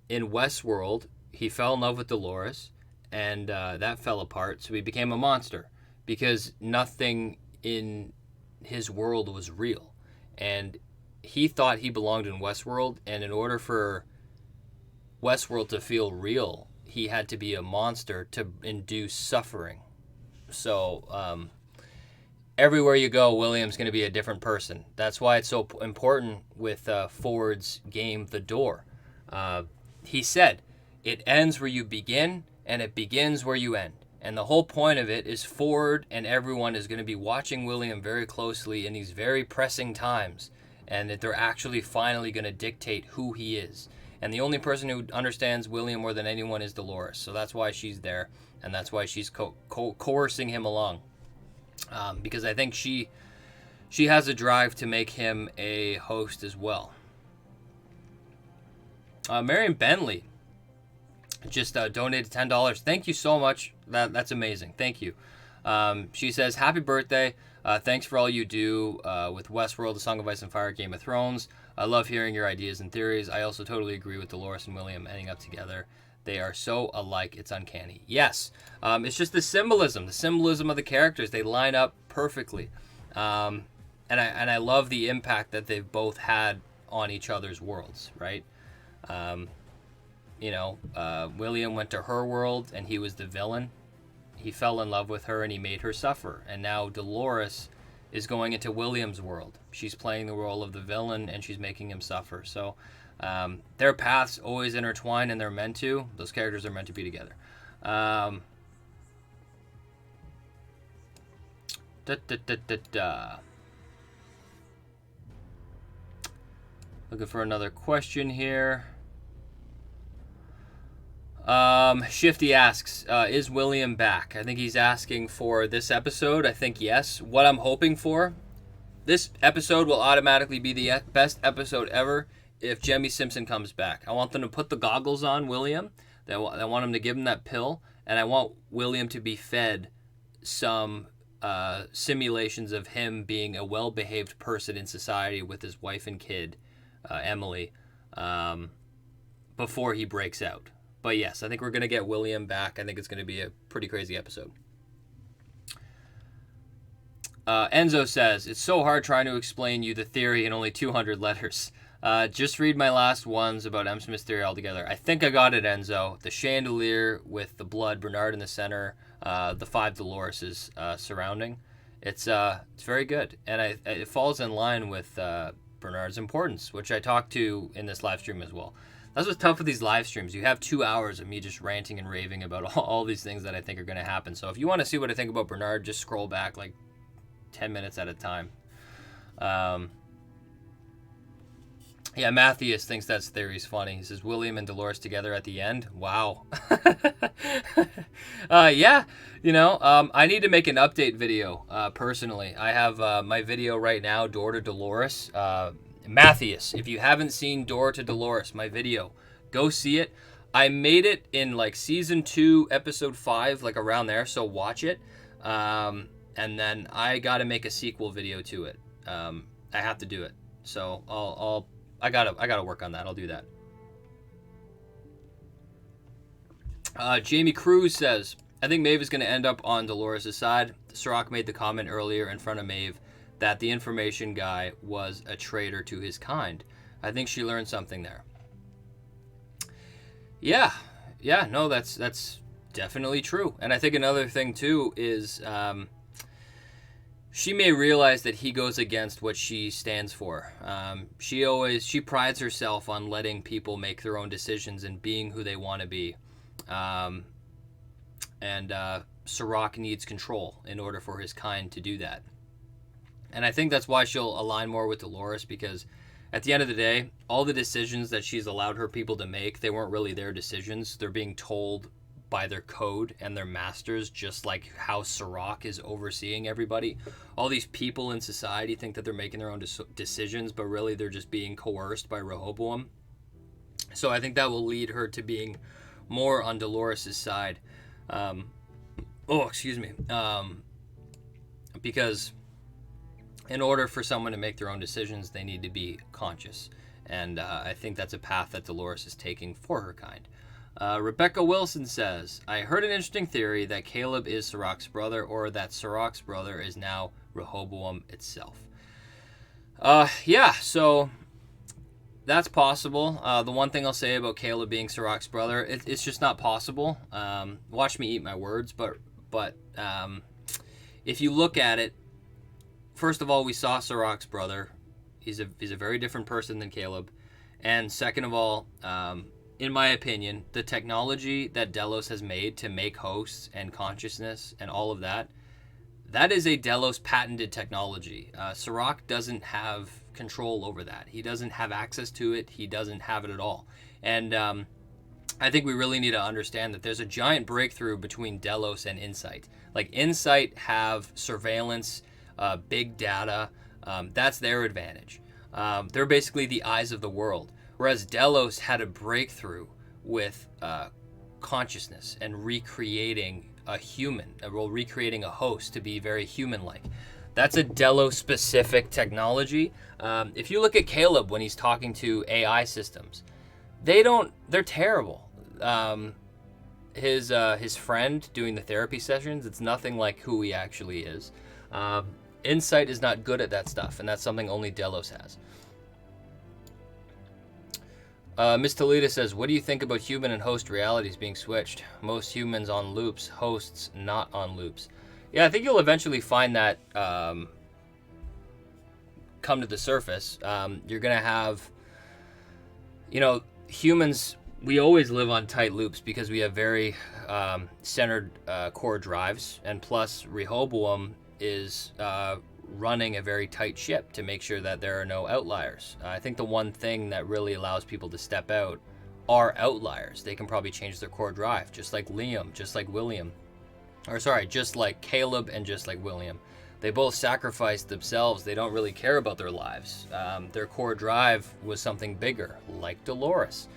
in Westworld, he fell in love with Dolores, and that fell apart. So he became a monster because nothing in his world was real. And he thought he belonged in Westworld, and in order for Westworld to feel real, he had to be a monster to induce suffering. So everywhere you go, William's going to be a different person. That's why it's so important with Ford's game, The Door. He said, it ends where you begin, and it begins where you end. And the whole point of it is Ford and everyone is going to be watching William very closely in these very pressing times, and that they're actually finally going to dictate who he is. And the only person who understands William more than anyone is Dolores. So that's why she's there, and that's why she's coercing him along. Because I think she has a drive to make him a host as well. Marion Bentley just donated $10. Thank you so much. That's amazing. Thank you. She says, happy birthday. Thanks for all you do with Westworld, The Song of Ice and Fire, Game of Thrones. I love hearing your ideas and theories. I also totally agree with Dolores and William ending up together. They are so alike, it's uncanny. Yes, it's just the symbolism of the characters. They line up perfectly. And I love the impact that they've both had on each other's worlds, right? William went to her world and he was the villain. He fell in love with her and he made her suffer. And now Dolores is going into William's world. She's playing the role of the villain and she's making him suffer. So their paths always intertwine, and they're meant to. Those characters are meant to be together. Looking for another question here. Shifty asks, is William back? I think he's asking for this episode. I think yes. What I'm hoping for, this episode will automatically be the best episode ever if Jemmy Simpson comes back. I want them to put the goggles on William. I want him to give him that pill, and I want William to be fed some simulations of him being a well-behaved person in society with his wife and kid, Emily, before he breaks out. But yes, I think we're going to get William back. I think it's going to be a pretty crazy episode. Enzo says, it's so hard trying to explain you the theory in only 200 letters. Just read my last ones about M. Smith's theory altogether. I think I got it, Enzo. The chandelier with the Bernard in the center, the 5 Doloreses surrounding. It's very good. And it falls in line with Bernard's importance, which I talked to in this live stream as well. That's what's tough with these live streams. You have 2 hours of me just ranting and raving about all these things that I think are going to happen. So if you want to see what I think about Bernard, just scroll back like 10 minutes at a time. Yeah, Matthias thinks that theory's funny. He says, William and Dolores together at the end? Wow. Yeah, I need to make an update video, personally. I have my video right now, Door to Dolores. Matthias, if you haven't seen Door to Dolores, my video, go see it. I made it in like season 2, episode 5, like around there, so watch it. And then I got to make a sequel video to it. I have to do it. So I gotta work on that. I'll do that. Jamie Cruz says, I think Maeve is going to end up on Dolores' side. Sirach made the comment earlier in front of Maeve that the information guy was a traitor to his kind. I think she learned something there. Yeah, no, that's definitely true. And I think another thing too is she may realize that he goes against what she stands for. She prides herself on letting people make their own decisions and being who they want to be. And Sirach needs control in order for his kind to do that. And I think that's why she'll align more with Dolores, because at the end of the day, all the decisions that she's allowed her people to make, they weren't really their decisions. They're being told by their code and their masters, just like how Sirach is overseeing everybody. All these people in society think that they're making their own decisions, but really they're just being coerced by Rehoboam. So I think that will lead her to being more on Dolores' side. Because in order for someone to make their own decisions, they need to be conscious. And I think that's a path that Dolores is taking for her kind. Rebecca Wilson says, I heard an interesting theory that Caleb is Sirach's brother, or that Sirach's brother is now Rehoboam itself. So that's possible. The one thing I'll say about Caleb being Sirach's brother, it's just not possible. Watch me eat my words, but if you look at it, first of all, we saw Sirach's brother. He's a very different person than Caleb. And second of all, in my opinion, the technology that Delos has made to make hosts and consciousness and all of that, that is a Delos patented technology. Sirach doesn't have control over that. He doesn't have access to it. He doesn't have it at all. And I think we really need to understand that there's a giant breakthrough between Delos and Insight. Like, Insight have surveillance, big data. That's their advantage. They're basically the eyes of the world. Whereas Delos had a breakthrough with consciousness and recreating a human, recreating a host to be very human-like. That's a Delos-specific technology. If you look at Caleb when he's talking to AI systems, they're terrible. His friend doing the therapy sessions, it's nothing like who he actually is. Insight is not good at that stuff, and that's something only Delos has. Miss Toledo says, what do you think about human and host realities being switched? Most humans on loops, hosts not on loops. Yeah, I think you'll eventually find that come to the surface. You're going to have, humans, we always live on tight loops because we have very centered core drives. And plus, Rehoboam is running a very tight ship to make sure that there are no outliers. I think the one thing that really allows people to step out are outliers. They can probably change their core drive, just like Liam, just like William. Just like Caleb and just like William. They both sacrificed themselves. They don't really care about their lives. Their core drive was something bigger, like Dolores.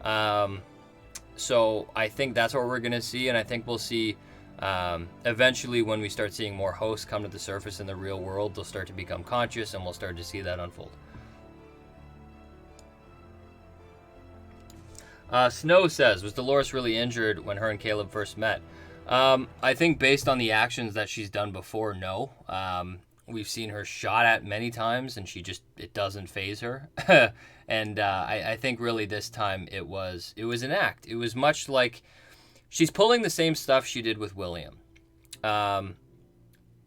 So I think that's what we're going to see, and I think we'll see eventually when we start seeing more hosts come to the surface in the real world, they'll start to become conscious, and we'll start to see that unfold. Snow says, was Dolores really injured when her and Caleb first met? I think based on the actions that she's done before, no. We've seen her shot at many times, and it doesn't faze her. And I think really this time it was an act. It was much like she's pulling the same stuff she did with William.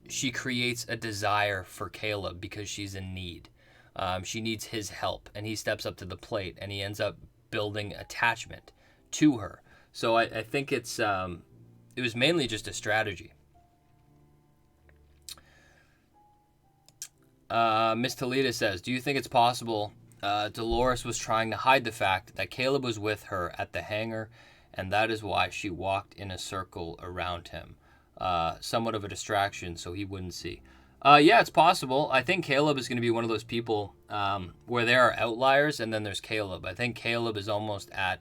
She creates a desire for Caleb because she's in need. She needs his help, and he steps up to the plate, and he ends up building attachment to her. So I think it was mainly just a strategy. Miss Toledo says, do you think it's possible Dolores was trying to hide the fact that Caleb was with her at the hangar, and that is why she walked in a circle around him? Somewhat of a distraction so he wouldn't see. Yeah, it's possible. I think Caleb is going to be one of those people where there are outliers, and then there's Caleb. I think Caleb is almost at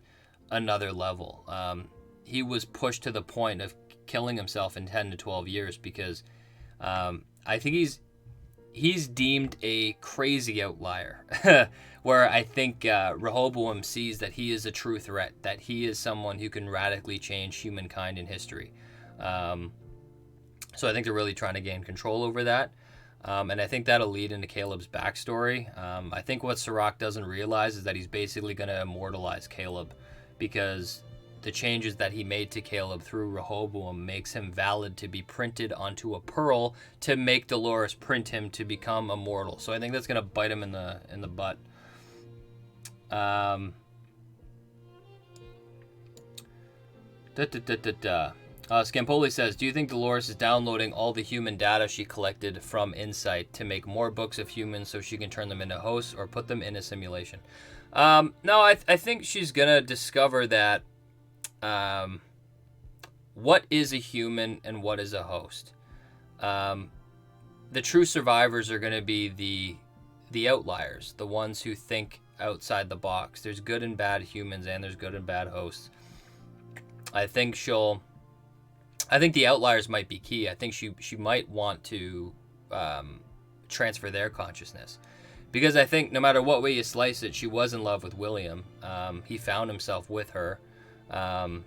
another level. He was pushed to the point of killing himself in 10 to 12 years because I think he's deemed a crazy outlier, where I think Rehoboam sees that he is a true threat, that he is someone who can radically change humankind in history. So I think they're really trying to gain control over that. And I think that'll lead into Caleb's backstory. I think what Sirach doesn't realize is that he's basically going to immortalize Caleb, because the changes that he made to Caleb through Rehoboam makes him valid to be printed onto a pearl to make Dolores print him to become immortal. So I think that's going to bite him in the butt. Scampoli says, do you think Dolores is downloading all the human data she collected from Insight to make more books of humans so she can turn them into hosts or put them in a simulation? No, I think she's going to discover that what is a human and what is a host? The true survivors are going to be the outliers, the ones who think outside the box. There's good and bad humans, and there's good and bad hosts. I think the outliers might be key. I think she might want to transfer their consciousness, because I think no matter what way you slice it, she was in love with William. He found himself with her, and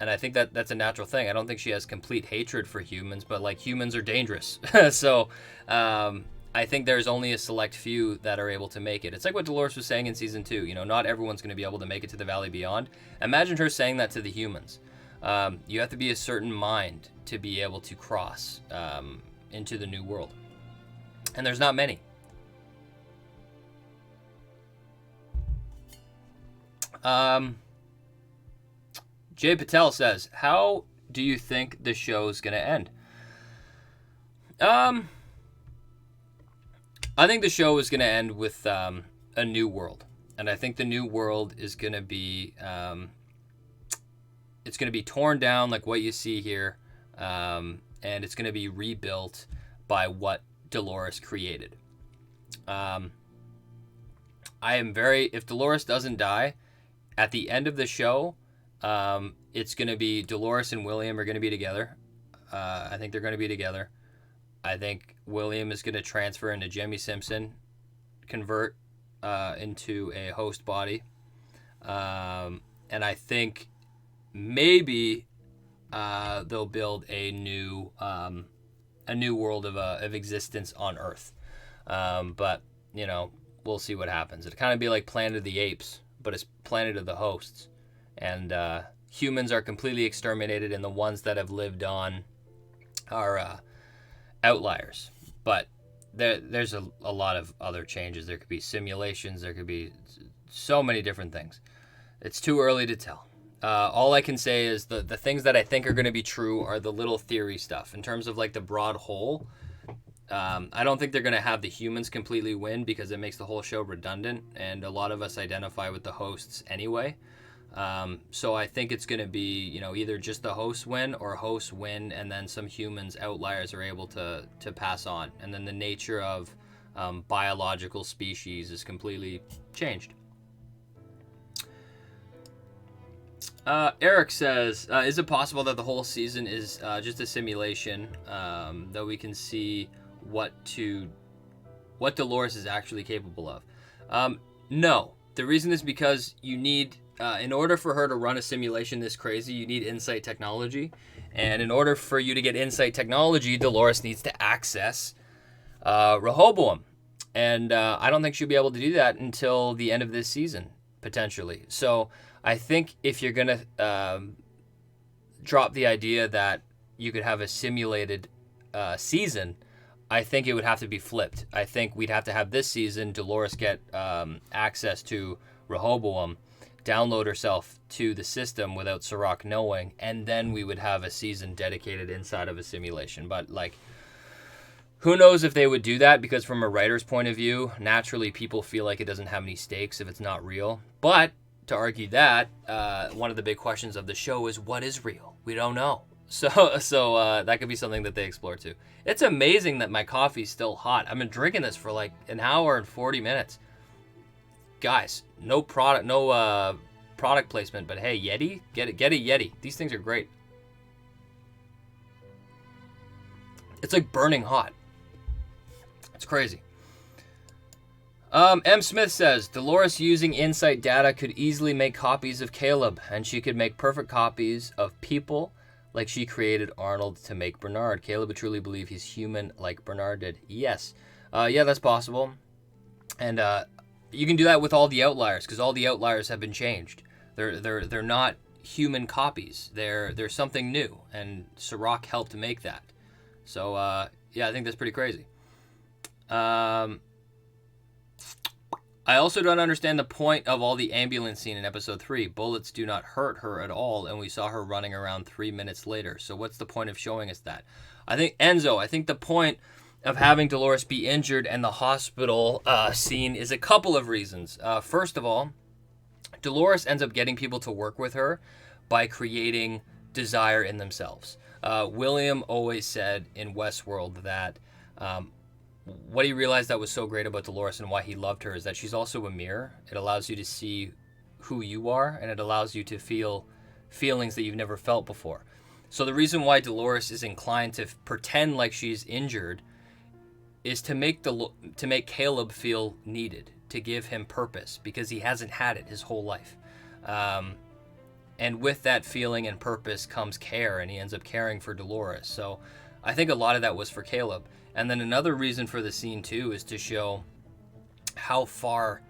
I think that's a natural thing. I don't think she has complete hatred for humans, but like, humans are dangerous. So I think there's only a select few that are able to make it. It's like what Dolores was saying in season 2. Not everyone's going to be able to make it to the Valley Beyond. Imagine her saying that to the humans. You have to be a certain mind to be able to cross into the new world. And there's not many. Jay Patel says, how do you think the show's going to end? I think the show is going to end with a new world. And I think the new world is going to be... it's going to be torn down like what you see here. And it's going to be rebuilt by what Dolores created. If Dolores doesn't die, at the end of the show... it's going to be Dolores and William are going to be together. I think they're going to be together. I think William is going to transfer into Jimmy Simpson, convert into a host body. And I think maybe they'll build a new world of existence on Earth. But, we'll see what happens. It'll kind of be like Planet of the Apes, but it's Planet of the Hosts. And humans are completely exterminated, and the ones that have lived on are outliers. But there's a lot of other changes. There could be simulations. There could be so many different things. It's too early to tell. All I can say is the things that I think are going to be true are the little theory stuff. In terms of like the broad whole, I don't think they're going to have the humans completely win, because it makes the whole show redundant, and a lot of us identify with the hosts anyway. So I think it's going to be, either just the hosts win, or hosts win and then some humans, outliers, are able to pass on. And then the nature of biological species is completely changed. Eric says, is it possible that the whole season is just a simulation, that we can see what Dolores is actually capable of? No. The reason is because you need... in order for her to run a simulation this crazy, you need insight technology. And in order for you to get insight technology, Dolores needs to access Rehoboam. And I don't think she'll be able to do that until the end of this season, potentially. So I think if you're going to drop the idea that you could have a simulated season, I think it would have to be flipped. I think we'd have to have this season Dolores get access to Rehoboam, download herself to the system without Sirach knowing, and then we would have a season dedicated inside of a simulation. But who knows if they would do that, because from a writer's point of view, naturally people feel like it doesn't have any stakes if it's not real. But to argue that, one of the big questions of the show is, what is real? We don't know. So that could be something that they explore too. It's amazing that my coffee's still hot. I've been drinking this for like an hour and 40 minutes. Guys, no product placement, but hey, Yeti, get a Yeti. These things are great. It's like burning hot. It's crazy. M. Smith says, Dolores using insight data could easily make copies of Caleb, and she could make perfect copies of people like she created Arnold to make Bernard. Caleb would truly believe he's human like Bernard did. Yes. Yeah, that's possible. And you can do that with all the outliers, because all the outliers have been changed. They're not human copies. They're something new, and Sirach helped make that. So yeah, I think that's pretty crazy. I also don't understand the point of all the ambulance scene in episode 3. Bullets do not hurt her at all, and we saw her running around 3 minutes later. So what's the point of showing us that? I think the point of having Dolores be injured and the hospital scene is a couple of reasons. First of all, Dolores ends up getting people to work with her by creating desire in themselves. William always said in Westworld that what he realized that was so great about Dolores and why he loved her is that she's also a mirror. It allows you to see who you are, and it allows you to feel feelings that you've never felt before. So the reason why Dolores is inclined to pretend like she's injured is to make Caleb feel needed, to give him purpose, because he hasn't had it his whole life. And with that feeling and purpose comes care, and he ends up caring for Dolores. So I think a lot of that was for Caleb. And then another reason for the scene too is to show how far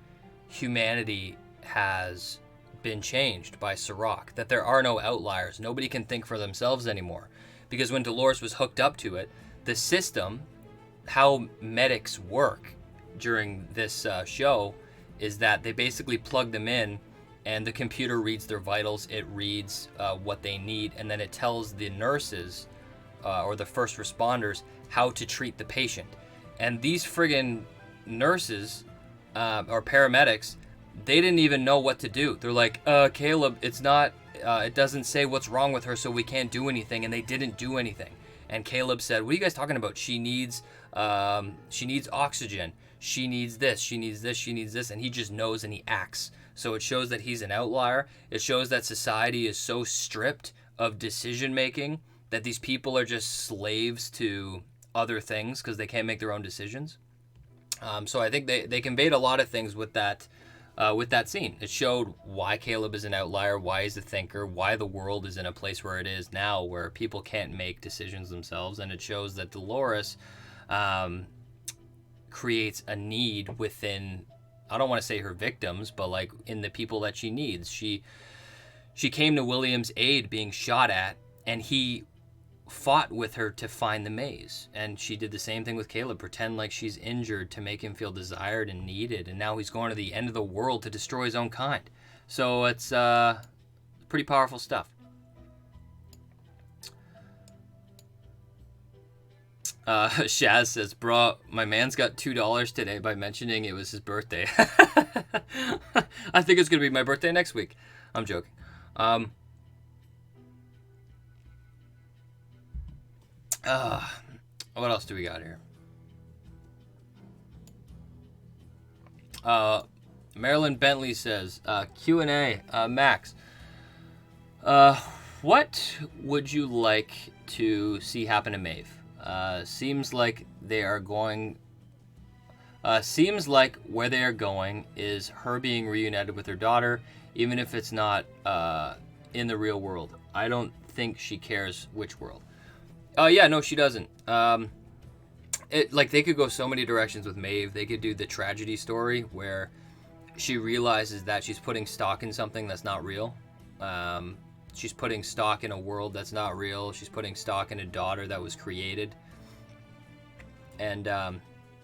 humanity has been changed by Sirach, that there are no outliers. Nobody can think for themselves anymore. Because when Dolores was hooked up to it, the system, how medics work during this show, is that they basically plug them in, and the computer reads their vitals, it reads what they need, and then it tells the nurses or the first responders how to treat the patient. And these friggin' nurses or paramedics, they didn't even know what to do. They're like, Caleb, it's not, it doesn't say what's wrong with her, so we can't do anything. And they didn't do anything. And Caleb said, what are you guys talking about? She needs oxygen. She needs this, she needs this, she needs this. And he just knows and he acts. So it shows that he's an outlier. It shows that society is so stripped of decision making that these people are just slaves to other things because they can't make their own decisions. So I think they conveyed a lot of things with that scene. It showed why Caleb is an outlier, why he's a thinker, why the world is in a place where it is now, where people can't make decisions themselves. And it shows that Dolores creates a need within, I don't want to say her victims, but like in the people that she needs. She came to William's aid being shot at, and he fought with her to find the maze. And she did the same thing with Caleb, pretend like she's injured to make him feel desired and needed. And now he's going to the end of the world to destroy his own kind. So it's pretty powerful stuff. Shaz says, bro, my man's got $2 today by mentioning it was his birthday. I think it's going to be my birthday next week. I'm joking. What else do we got here? Marilyn Bentley says, Q&A, Max, what would you like to see happen to Maeve? Seems like where they are going is her being reunited with her daughter, even if it's not in the real world. I don't think she cares which world. Yeah, no, she doesn't. They could go so many directions with Maeve. They could do the tragedy story where she realizes that she's putting stock in something that's not real. She's putting stock in a world that's not real. She's putting stock in a daughter that was created. And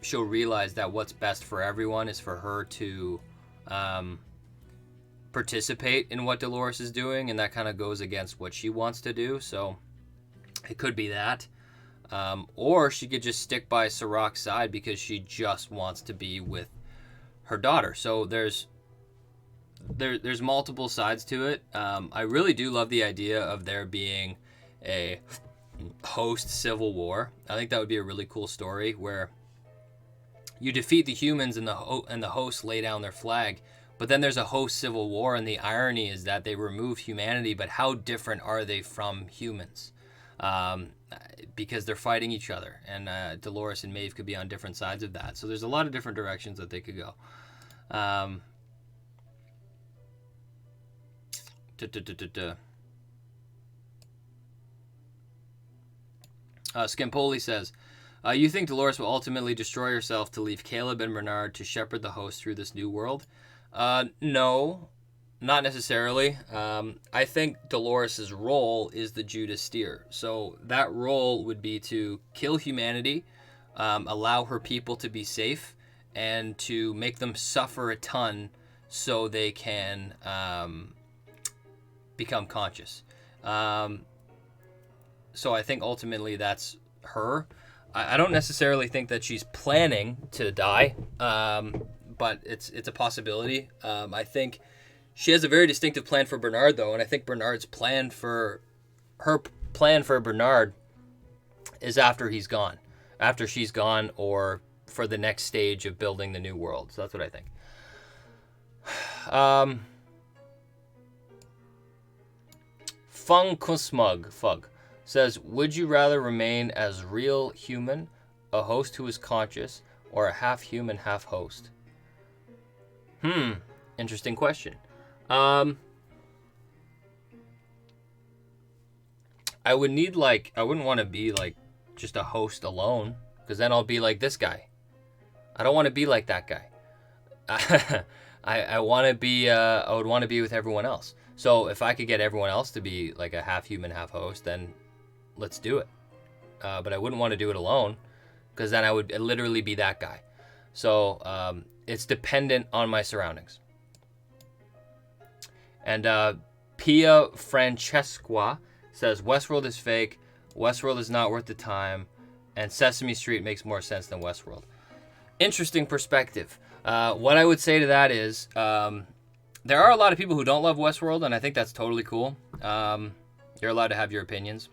she'll realize that what's best for everyone is for her to participate in what Dolores is doing, and that kind of goes against what she wants to do. So it could be that. Or she could just stick by Sirach's side because she just wants to be with her daughter. So there's multiple sides to it. I really do love the idea of there being a host civil war. I think that would be a really cool story where you defeat the humans and the hosts lay down their flag, but then there's a host civil war, and the irony is that they remove humanity, but how different are they from humans? Because they're fighting each other, and Dolores and Maeve could be on different sides of that. So there's a lot of different directions that they could go. Skimpoli says, you think Dolores will ultimately destroy herself to leave Caleb and Bernard to shepherd the host through this new world? No, not necessarily. I think Dolores' role is the Judas steer. So that role would be to kill humanity, allow her people to be safe, and to make them suffer a ton so they can become conscious. So I think ultimately that's her. I don't necessarily think that she's planning to die, but it's a possibility. I think she has a very distinctive plan for Bernard, though, and I think Bernard's plan for her plan for Bernard is after he's gone, after she's gone, or for the next stage of building the new world. So that's what I think. Fug says, would you rather remain as real human, a host who is conscious, or a half human, half host? Interesting question. I wouldn't want to be like just a host alone, because then I'll be like this guy. I don't want to be like that guy. I want to be, I would want to be with everyone else. So if I could get everyone else to be like a half human, half host, then let's do it. But I wouldn't want to do it alone, because then I would literally be that guy. So it's dependent on my surroundings. And Pia Francesca says, Westworld is fake, Westworld is not worth the time, and Sesame Street makes more sense than Westworld. Interesting perspective. What I would say to that is, there are a lot of people who don't love Westworld, and I think that's totally cool. You're allowed to have your opinions.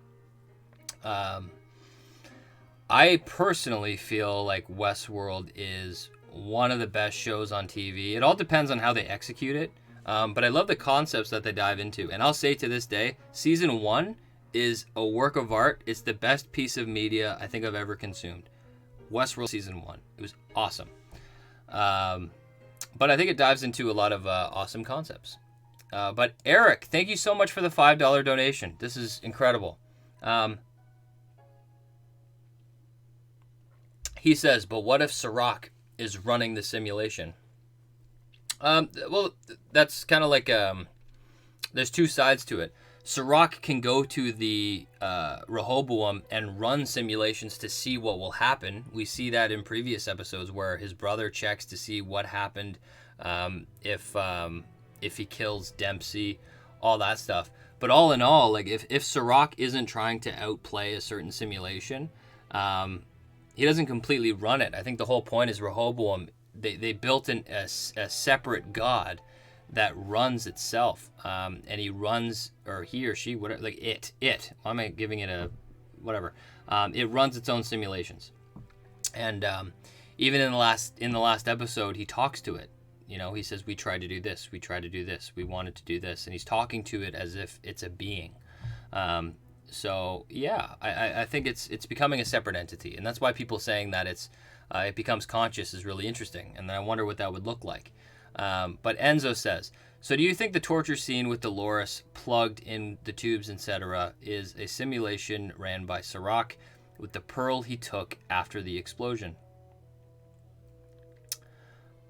I personally feel like Westworld is one of the best shows on TV. It all depends on how they execute it. But I love the concepts that they dive into. And I'll say to this day, season 1 is a work of art. It's the best piece of media I think I've ever consumed. Westworld season 1. It was awesome. But I think it dives into a lot of awesome concepts. But Eric, thank you so much for the $5 donation. This is incredible. He says, but what if Sirach is running the simulation? Well, that's kind of like, there's two sides to it. Sirach can go to the Rehoboam and run simulations to see what will happen. We see that in previous episodes where his brother checks to see what happened if he kills Dempsey, all that stuff. But all in all, like if Sirach isn't trying to outplay a certain simulation, he doesn't completely run it. I think the whole point is Rehoboam, they built a separate god that runs itself, and he runs, or he or she, whatever, like it. Why am I giving it a whatever? It runs its own simulations, and even in the last episode, he talks to it. You know, he says, "We tried to do this. We tried to do this. We wanted to do this," and he's talking to it as if it's a being. So yeah, I think it's becoming a separate entity, and that's why people saying that it becomes conscious is really interesting, and I wonder what that would look like. But Enzo says, so do you think the torture scene with Dolores plugged in the tubes, etc., is a simulation ran by Sirach with the pearl he took after the explosion?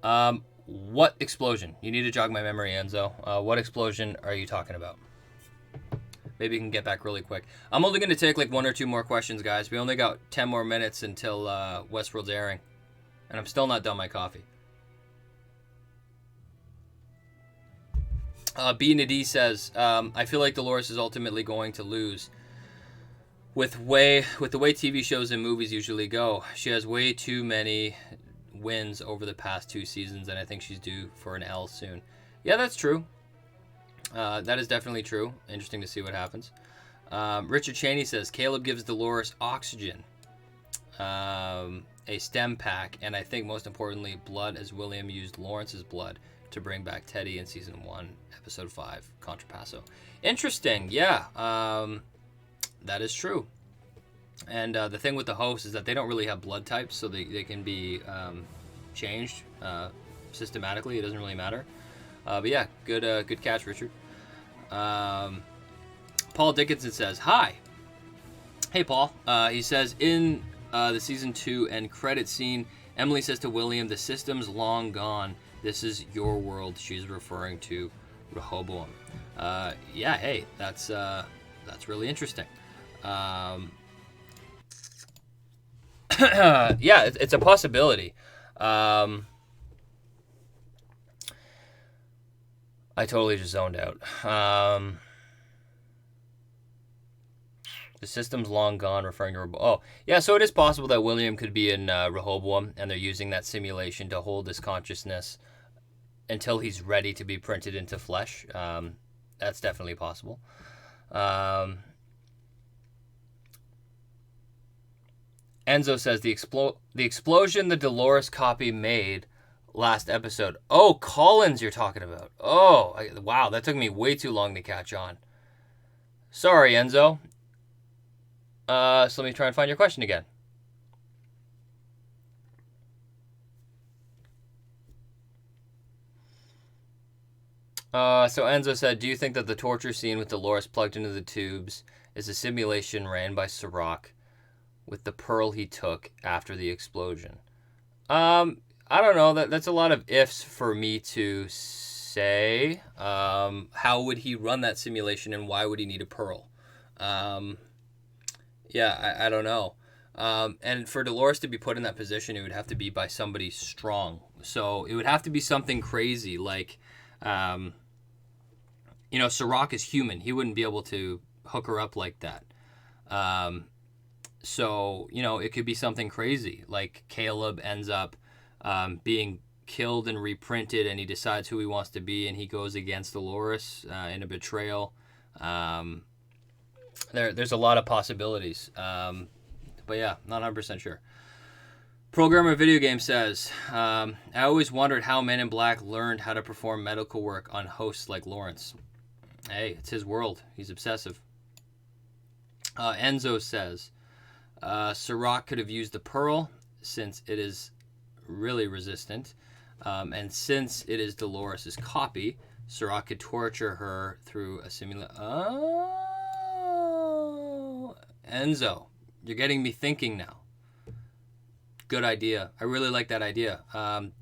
What explosion? You need to jog my memory, Enzo. What explosion are you talking about? Maybe you can get back really quick. I'm only going to take like one or two more questions, guys. We only got 10 more minutes until Westworld's airing. And I'm still not done my coffee. B Nadi says, I feel like Dolores is ultimately going to lose. With the way TV shows and movies usually go, she has way too many wins over the past 2 seasons, and I think she's due for an L soon. Yeah, that's true. That is definitely true. Interesting to see what happens. Richard Cheney says, Caleb gives Dolores oxygen, a stem pack, and I think most importantly, blood, as William used Lawrence's blood to bring back Teddy in season 1, episode 5, Contrapasso. Interesting. Yeah, that is true. And the thing with the hosts is that they don't really have blood types, so they can be changed systematically. It doesn't really matter. But yeah, good catch, Richard. Paul Dickinson says, hi. Hey, Paul. He says, in the season 2 end credit scene, Emily says to William, the system's long gone. This is your world. She's referring to Rehoboam. Yeah, hey, that's really interesting. Yeah, it's a possibility. I totally just zoned out. The system's long gone, referring to... Oh, yeah, so it is possible that William could be in Rehoboam, and they're using that simulation to hold his consciousness until he's ready to be printed into flesh. That's definitely possible. Enzo says the explosion the Dolores copy made last episode. Oh, Collins you're talking about. Oh, wow, that took me way too long to catch on. Sorry, Enzo. So let me try and find your question again. So Enzo said, do you think that the torture scene with Dolores plugged into the tubes is a simulation ran by Sirach with the pearl he took after the explosion? I don't know. That's a lot of ifs for me to say. How would he run that simulation and why would he need a pearl? Yeah, I don't know. And for Dolores to be put in that position, it would have to be by somebody strong. So it would have to be something crazy like... Sirach is human. He wouldn't be able to hook her up like that. So, it could be something crazy. Like Caleb ends up being killed and reprinted, and he decides who he wants to be, and he goes against Dolores in a betrayal. There's a lot of possibilities. But yeah, not 100% sure. Programmer Video Game says, I always wondered how Men in Black learned how to perform medical work on hosts like Lawrence. Hey, it's his world. He's obsessive. Enzo says, Sirach could have used the pearl since it is really resistant. And since it is Dolores' copy, Sirach could torture her through a simulation. Oh, Enzo, you're getting me thinking now. Good idea. I really like that idea.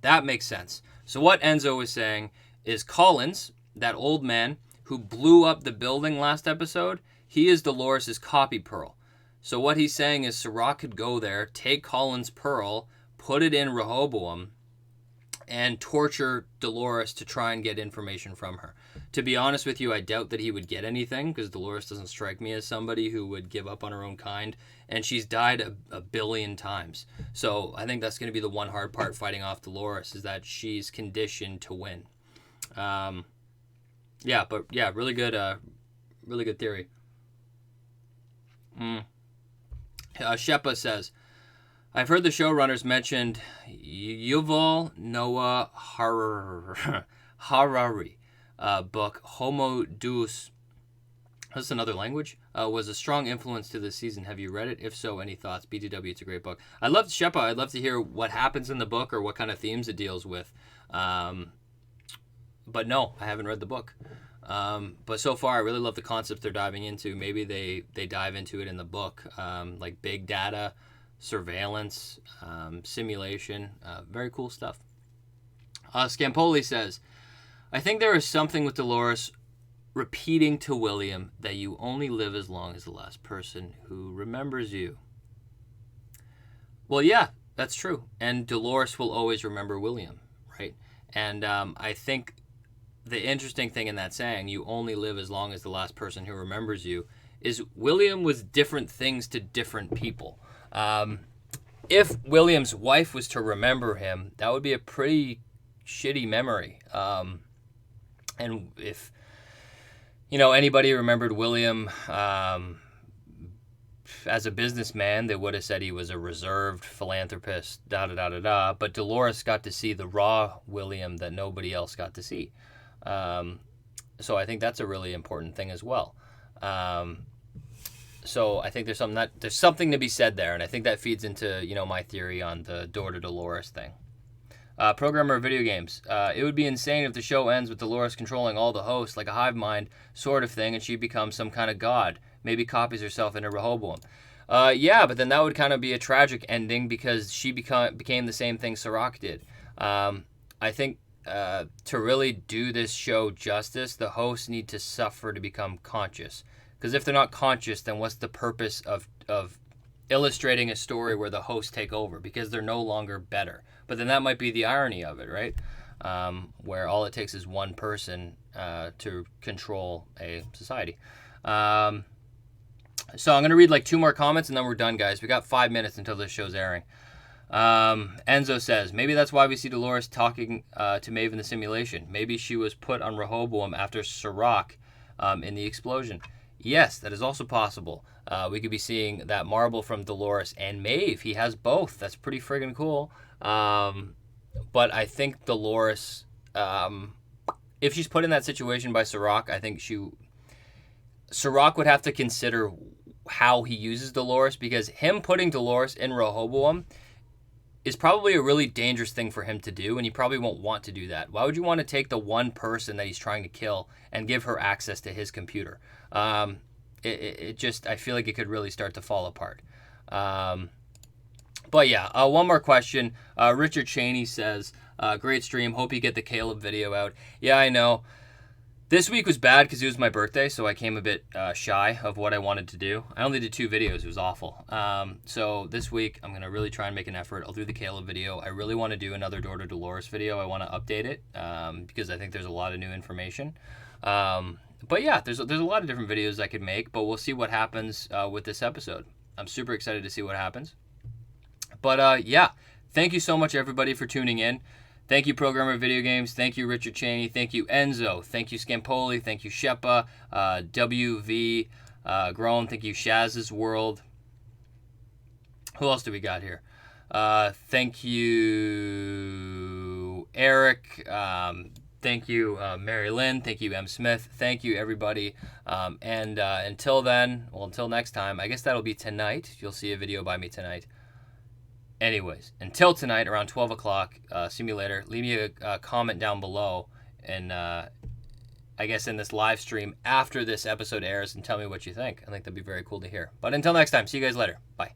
That makes sense. So what Enzo is saying is Collins, that old man who blew up the building last episode, he is Dolores' copy pearl. So what he's saying is Sirach could go there, take Collins' pearl, put it in Rehoboam, and torture Dolores to try and get information from her. To be honest with you, I doubt that he would get anything because Dolores doesn't strike me as somebody who would give up on her own kind, and she's died a billion times. So I think that's going to be the one hard part fighting off Dolores, is that she's conditioned to win. Really good theory. Shepa says, I've heard the showrunners mentioned Yuval Noah Harari book Homo Deus, that's another language, was a strong influence to this season. Have you read it? If so, any thoughts? BTW, it's a great book. I'd love to hear what happens in the book or what kind of themes it deals with. But no, I haven't read the book. But so far, I really love the concepts they're diving into. Maybe they dive into it in the book, like big data, surveillance, simulation, very cool stuff. Scampoli says, I think there is something with Dolores repeating to William that you only live as long as the last person who remembers you. Well, yeah, that's true. And Dolores will always remember William, right? And I think the interesting thing in that saying, you only live as long as the last person who remembers you, is William was different things to different people. If William's wife was to remember him, that would be a pretty shitty memory. And if, anybody remembered William as a businessman, they would have said he was a reserved philanthropist, da-da-da-da-da. But Dolores got to see the raw William that nobody else got to see. So I think that's a really important thing as well. So I think there's something to be said there, and I think that feeds into my theory on the daughter Dolores thing. Programmer of video games. It would be insane if the show ends with Dolores controlling all the hosts like a hive mind sort of thing, and she becomes some kind of god. Maybe copies herself into Rehoboam. Yeah, but then that would kind of be a tragic ending because she became the same thing Sirach did. I think to really do this show justice, the hosts need to suffer to become conscious. Because if they're not conscious, then what's the purpose of illustrating a story where the hosts take over? Because they're no longer better. But then that might be the irony of it, right? Where all it takes is one person to control a society. So I'm going to read like 2 more comments and then we're done, guys. We got 5 minutes until this show's airing. Enzo says, maybe that's why we see Dolores talking to Maeve in the simulation. Maybe she was put on Rehoboam after Sirach in the explosion. Yes, that is also possible. We could be seeing that marble from Dolores and Maeve. He has both. That's pretty friggin' cool. But I think Dolores, if she's put in that situation by Sirach, I think Sirach would have to consider how he uses Dolores, because him putting Dolores in Rehoboam is probably a really dangerous thing for him to do, and he probably won't want to do that. Why would you want to take the one person that he's trying to kill and give her access to his computer? It just, I feel like it could really start to fall apart. But yeah, one more question. Richard Cheney says, great stream. Hope you get the Caleb video out. Yeah, I know. This week was bad because it was my birthday, so I came a bit shy of what I wanted to do. I only did 2 videos. It was awful. So this week, I'm going to really try and make an effort. I'll do the Caleb video. I really want to do another Door to Dolores video. I want to update it because I think there's a lot of new information. But yeah, there's a lot of different videos I could make, but we'll see what happens with this episode. I'm super excited to see what happens. But yeah, thank you so much, everybody, for tuning in. Thank you, Programmer Video Games. Thank you, Richard Cheney. Thank you, Enzo. Thank you, Scampoli. Thank you, Shepa. WV. Grown. Thank you, Shaz's World. Who else do we got here? Thank you, Eric. Thank you, Mary Lynn. Thank you, M. Smith. Thank you, everybody. And until then, well, until next time, I guess that'll be tonight. You'll see a video by me tonight. Anyways, until tonight around 12 o'clock, see me later. Leave me a comment down below, and I guess in this live stream after this episode airs, and tell me what you think. I think that'd be very cool to hear. But until next time, see you guys later. Bye.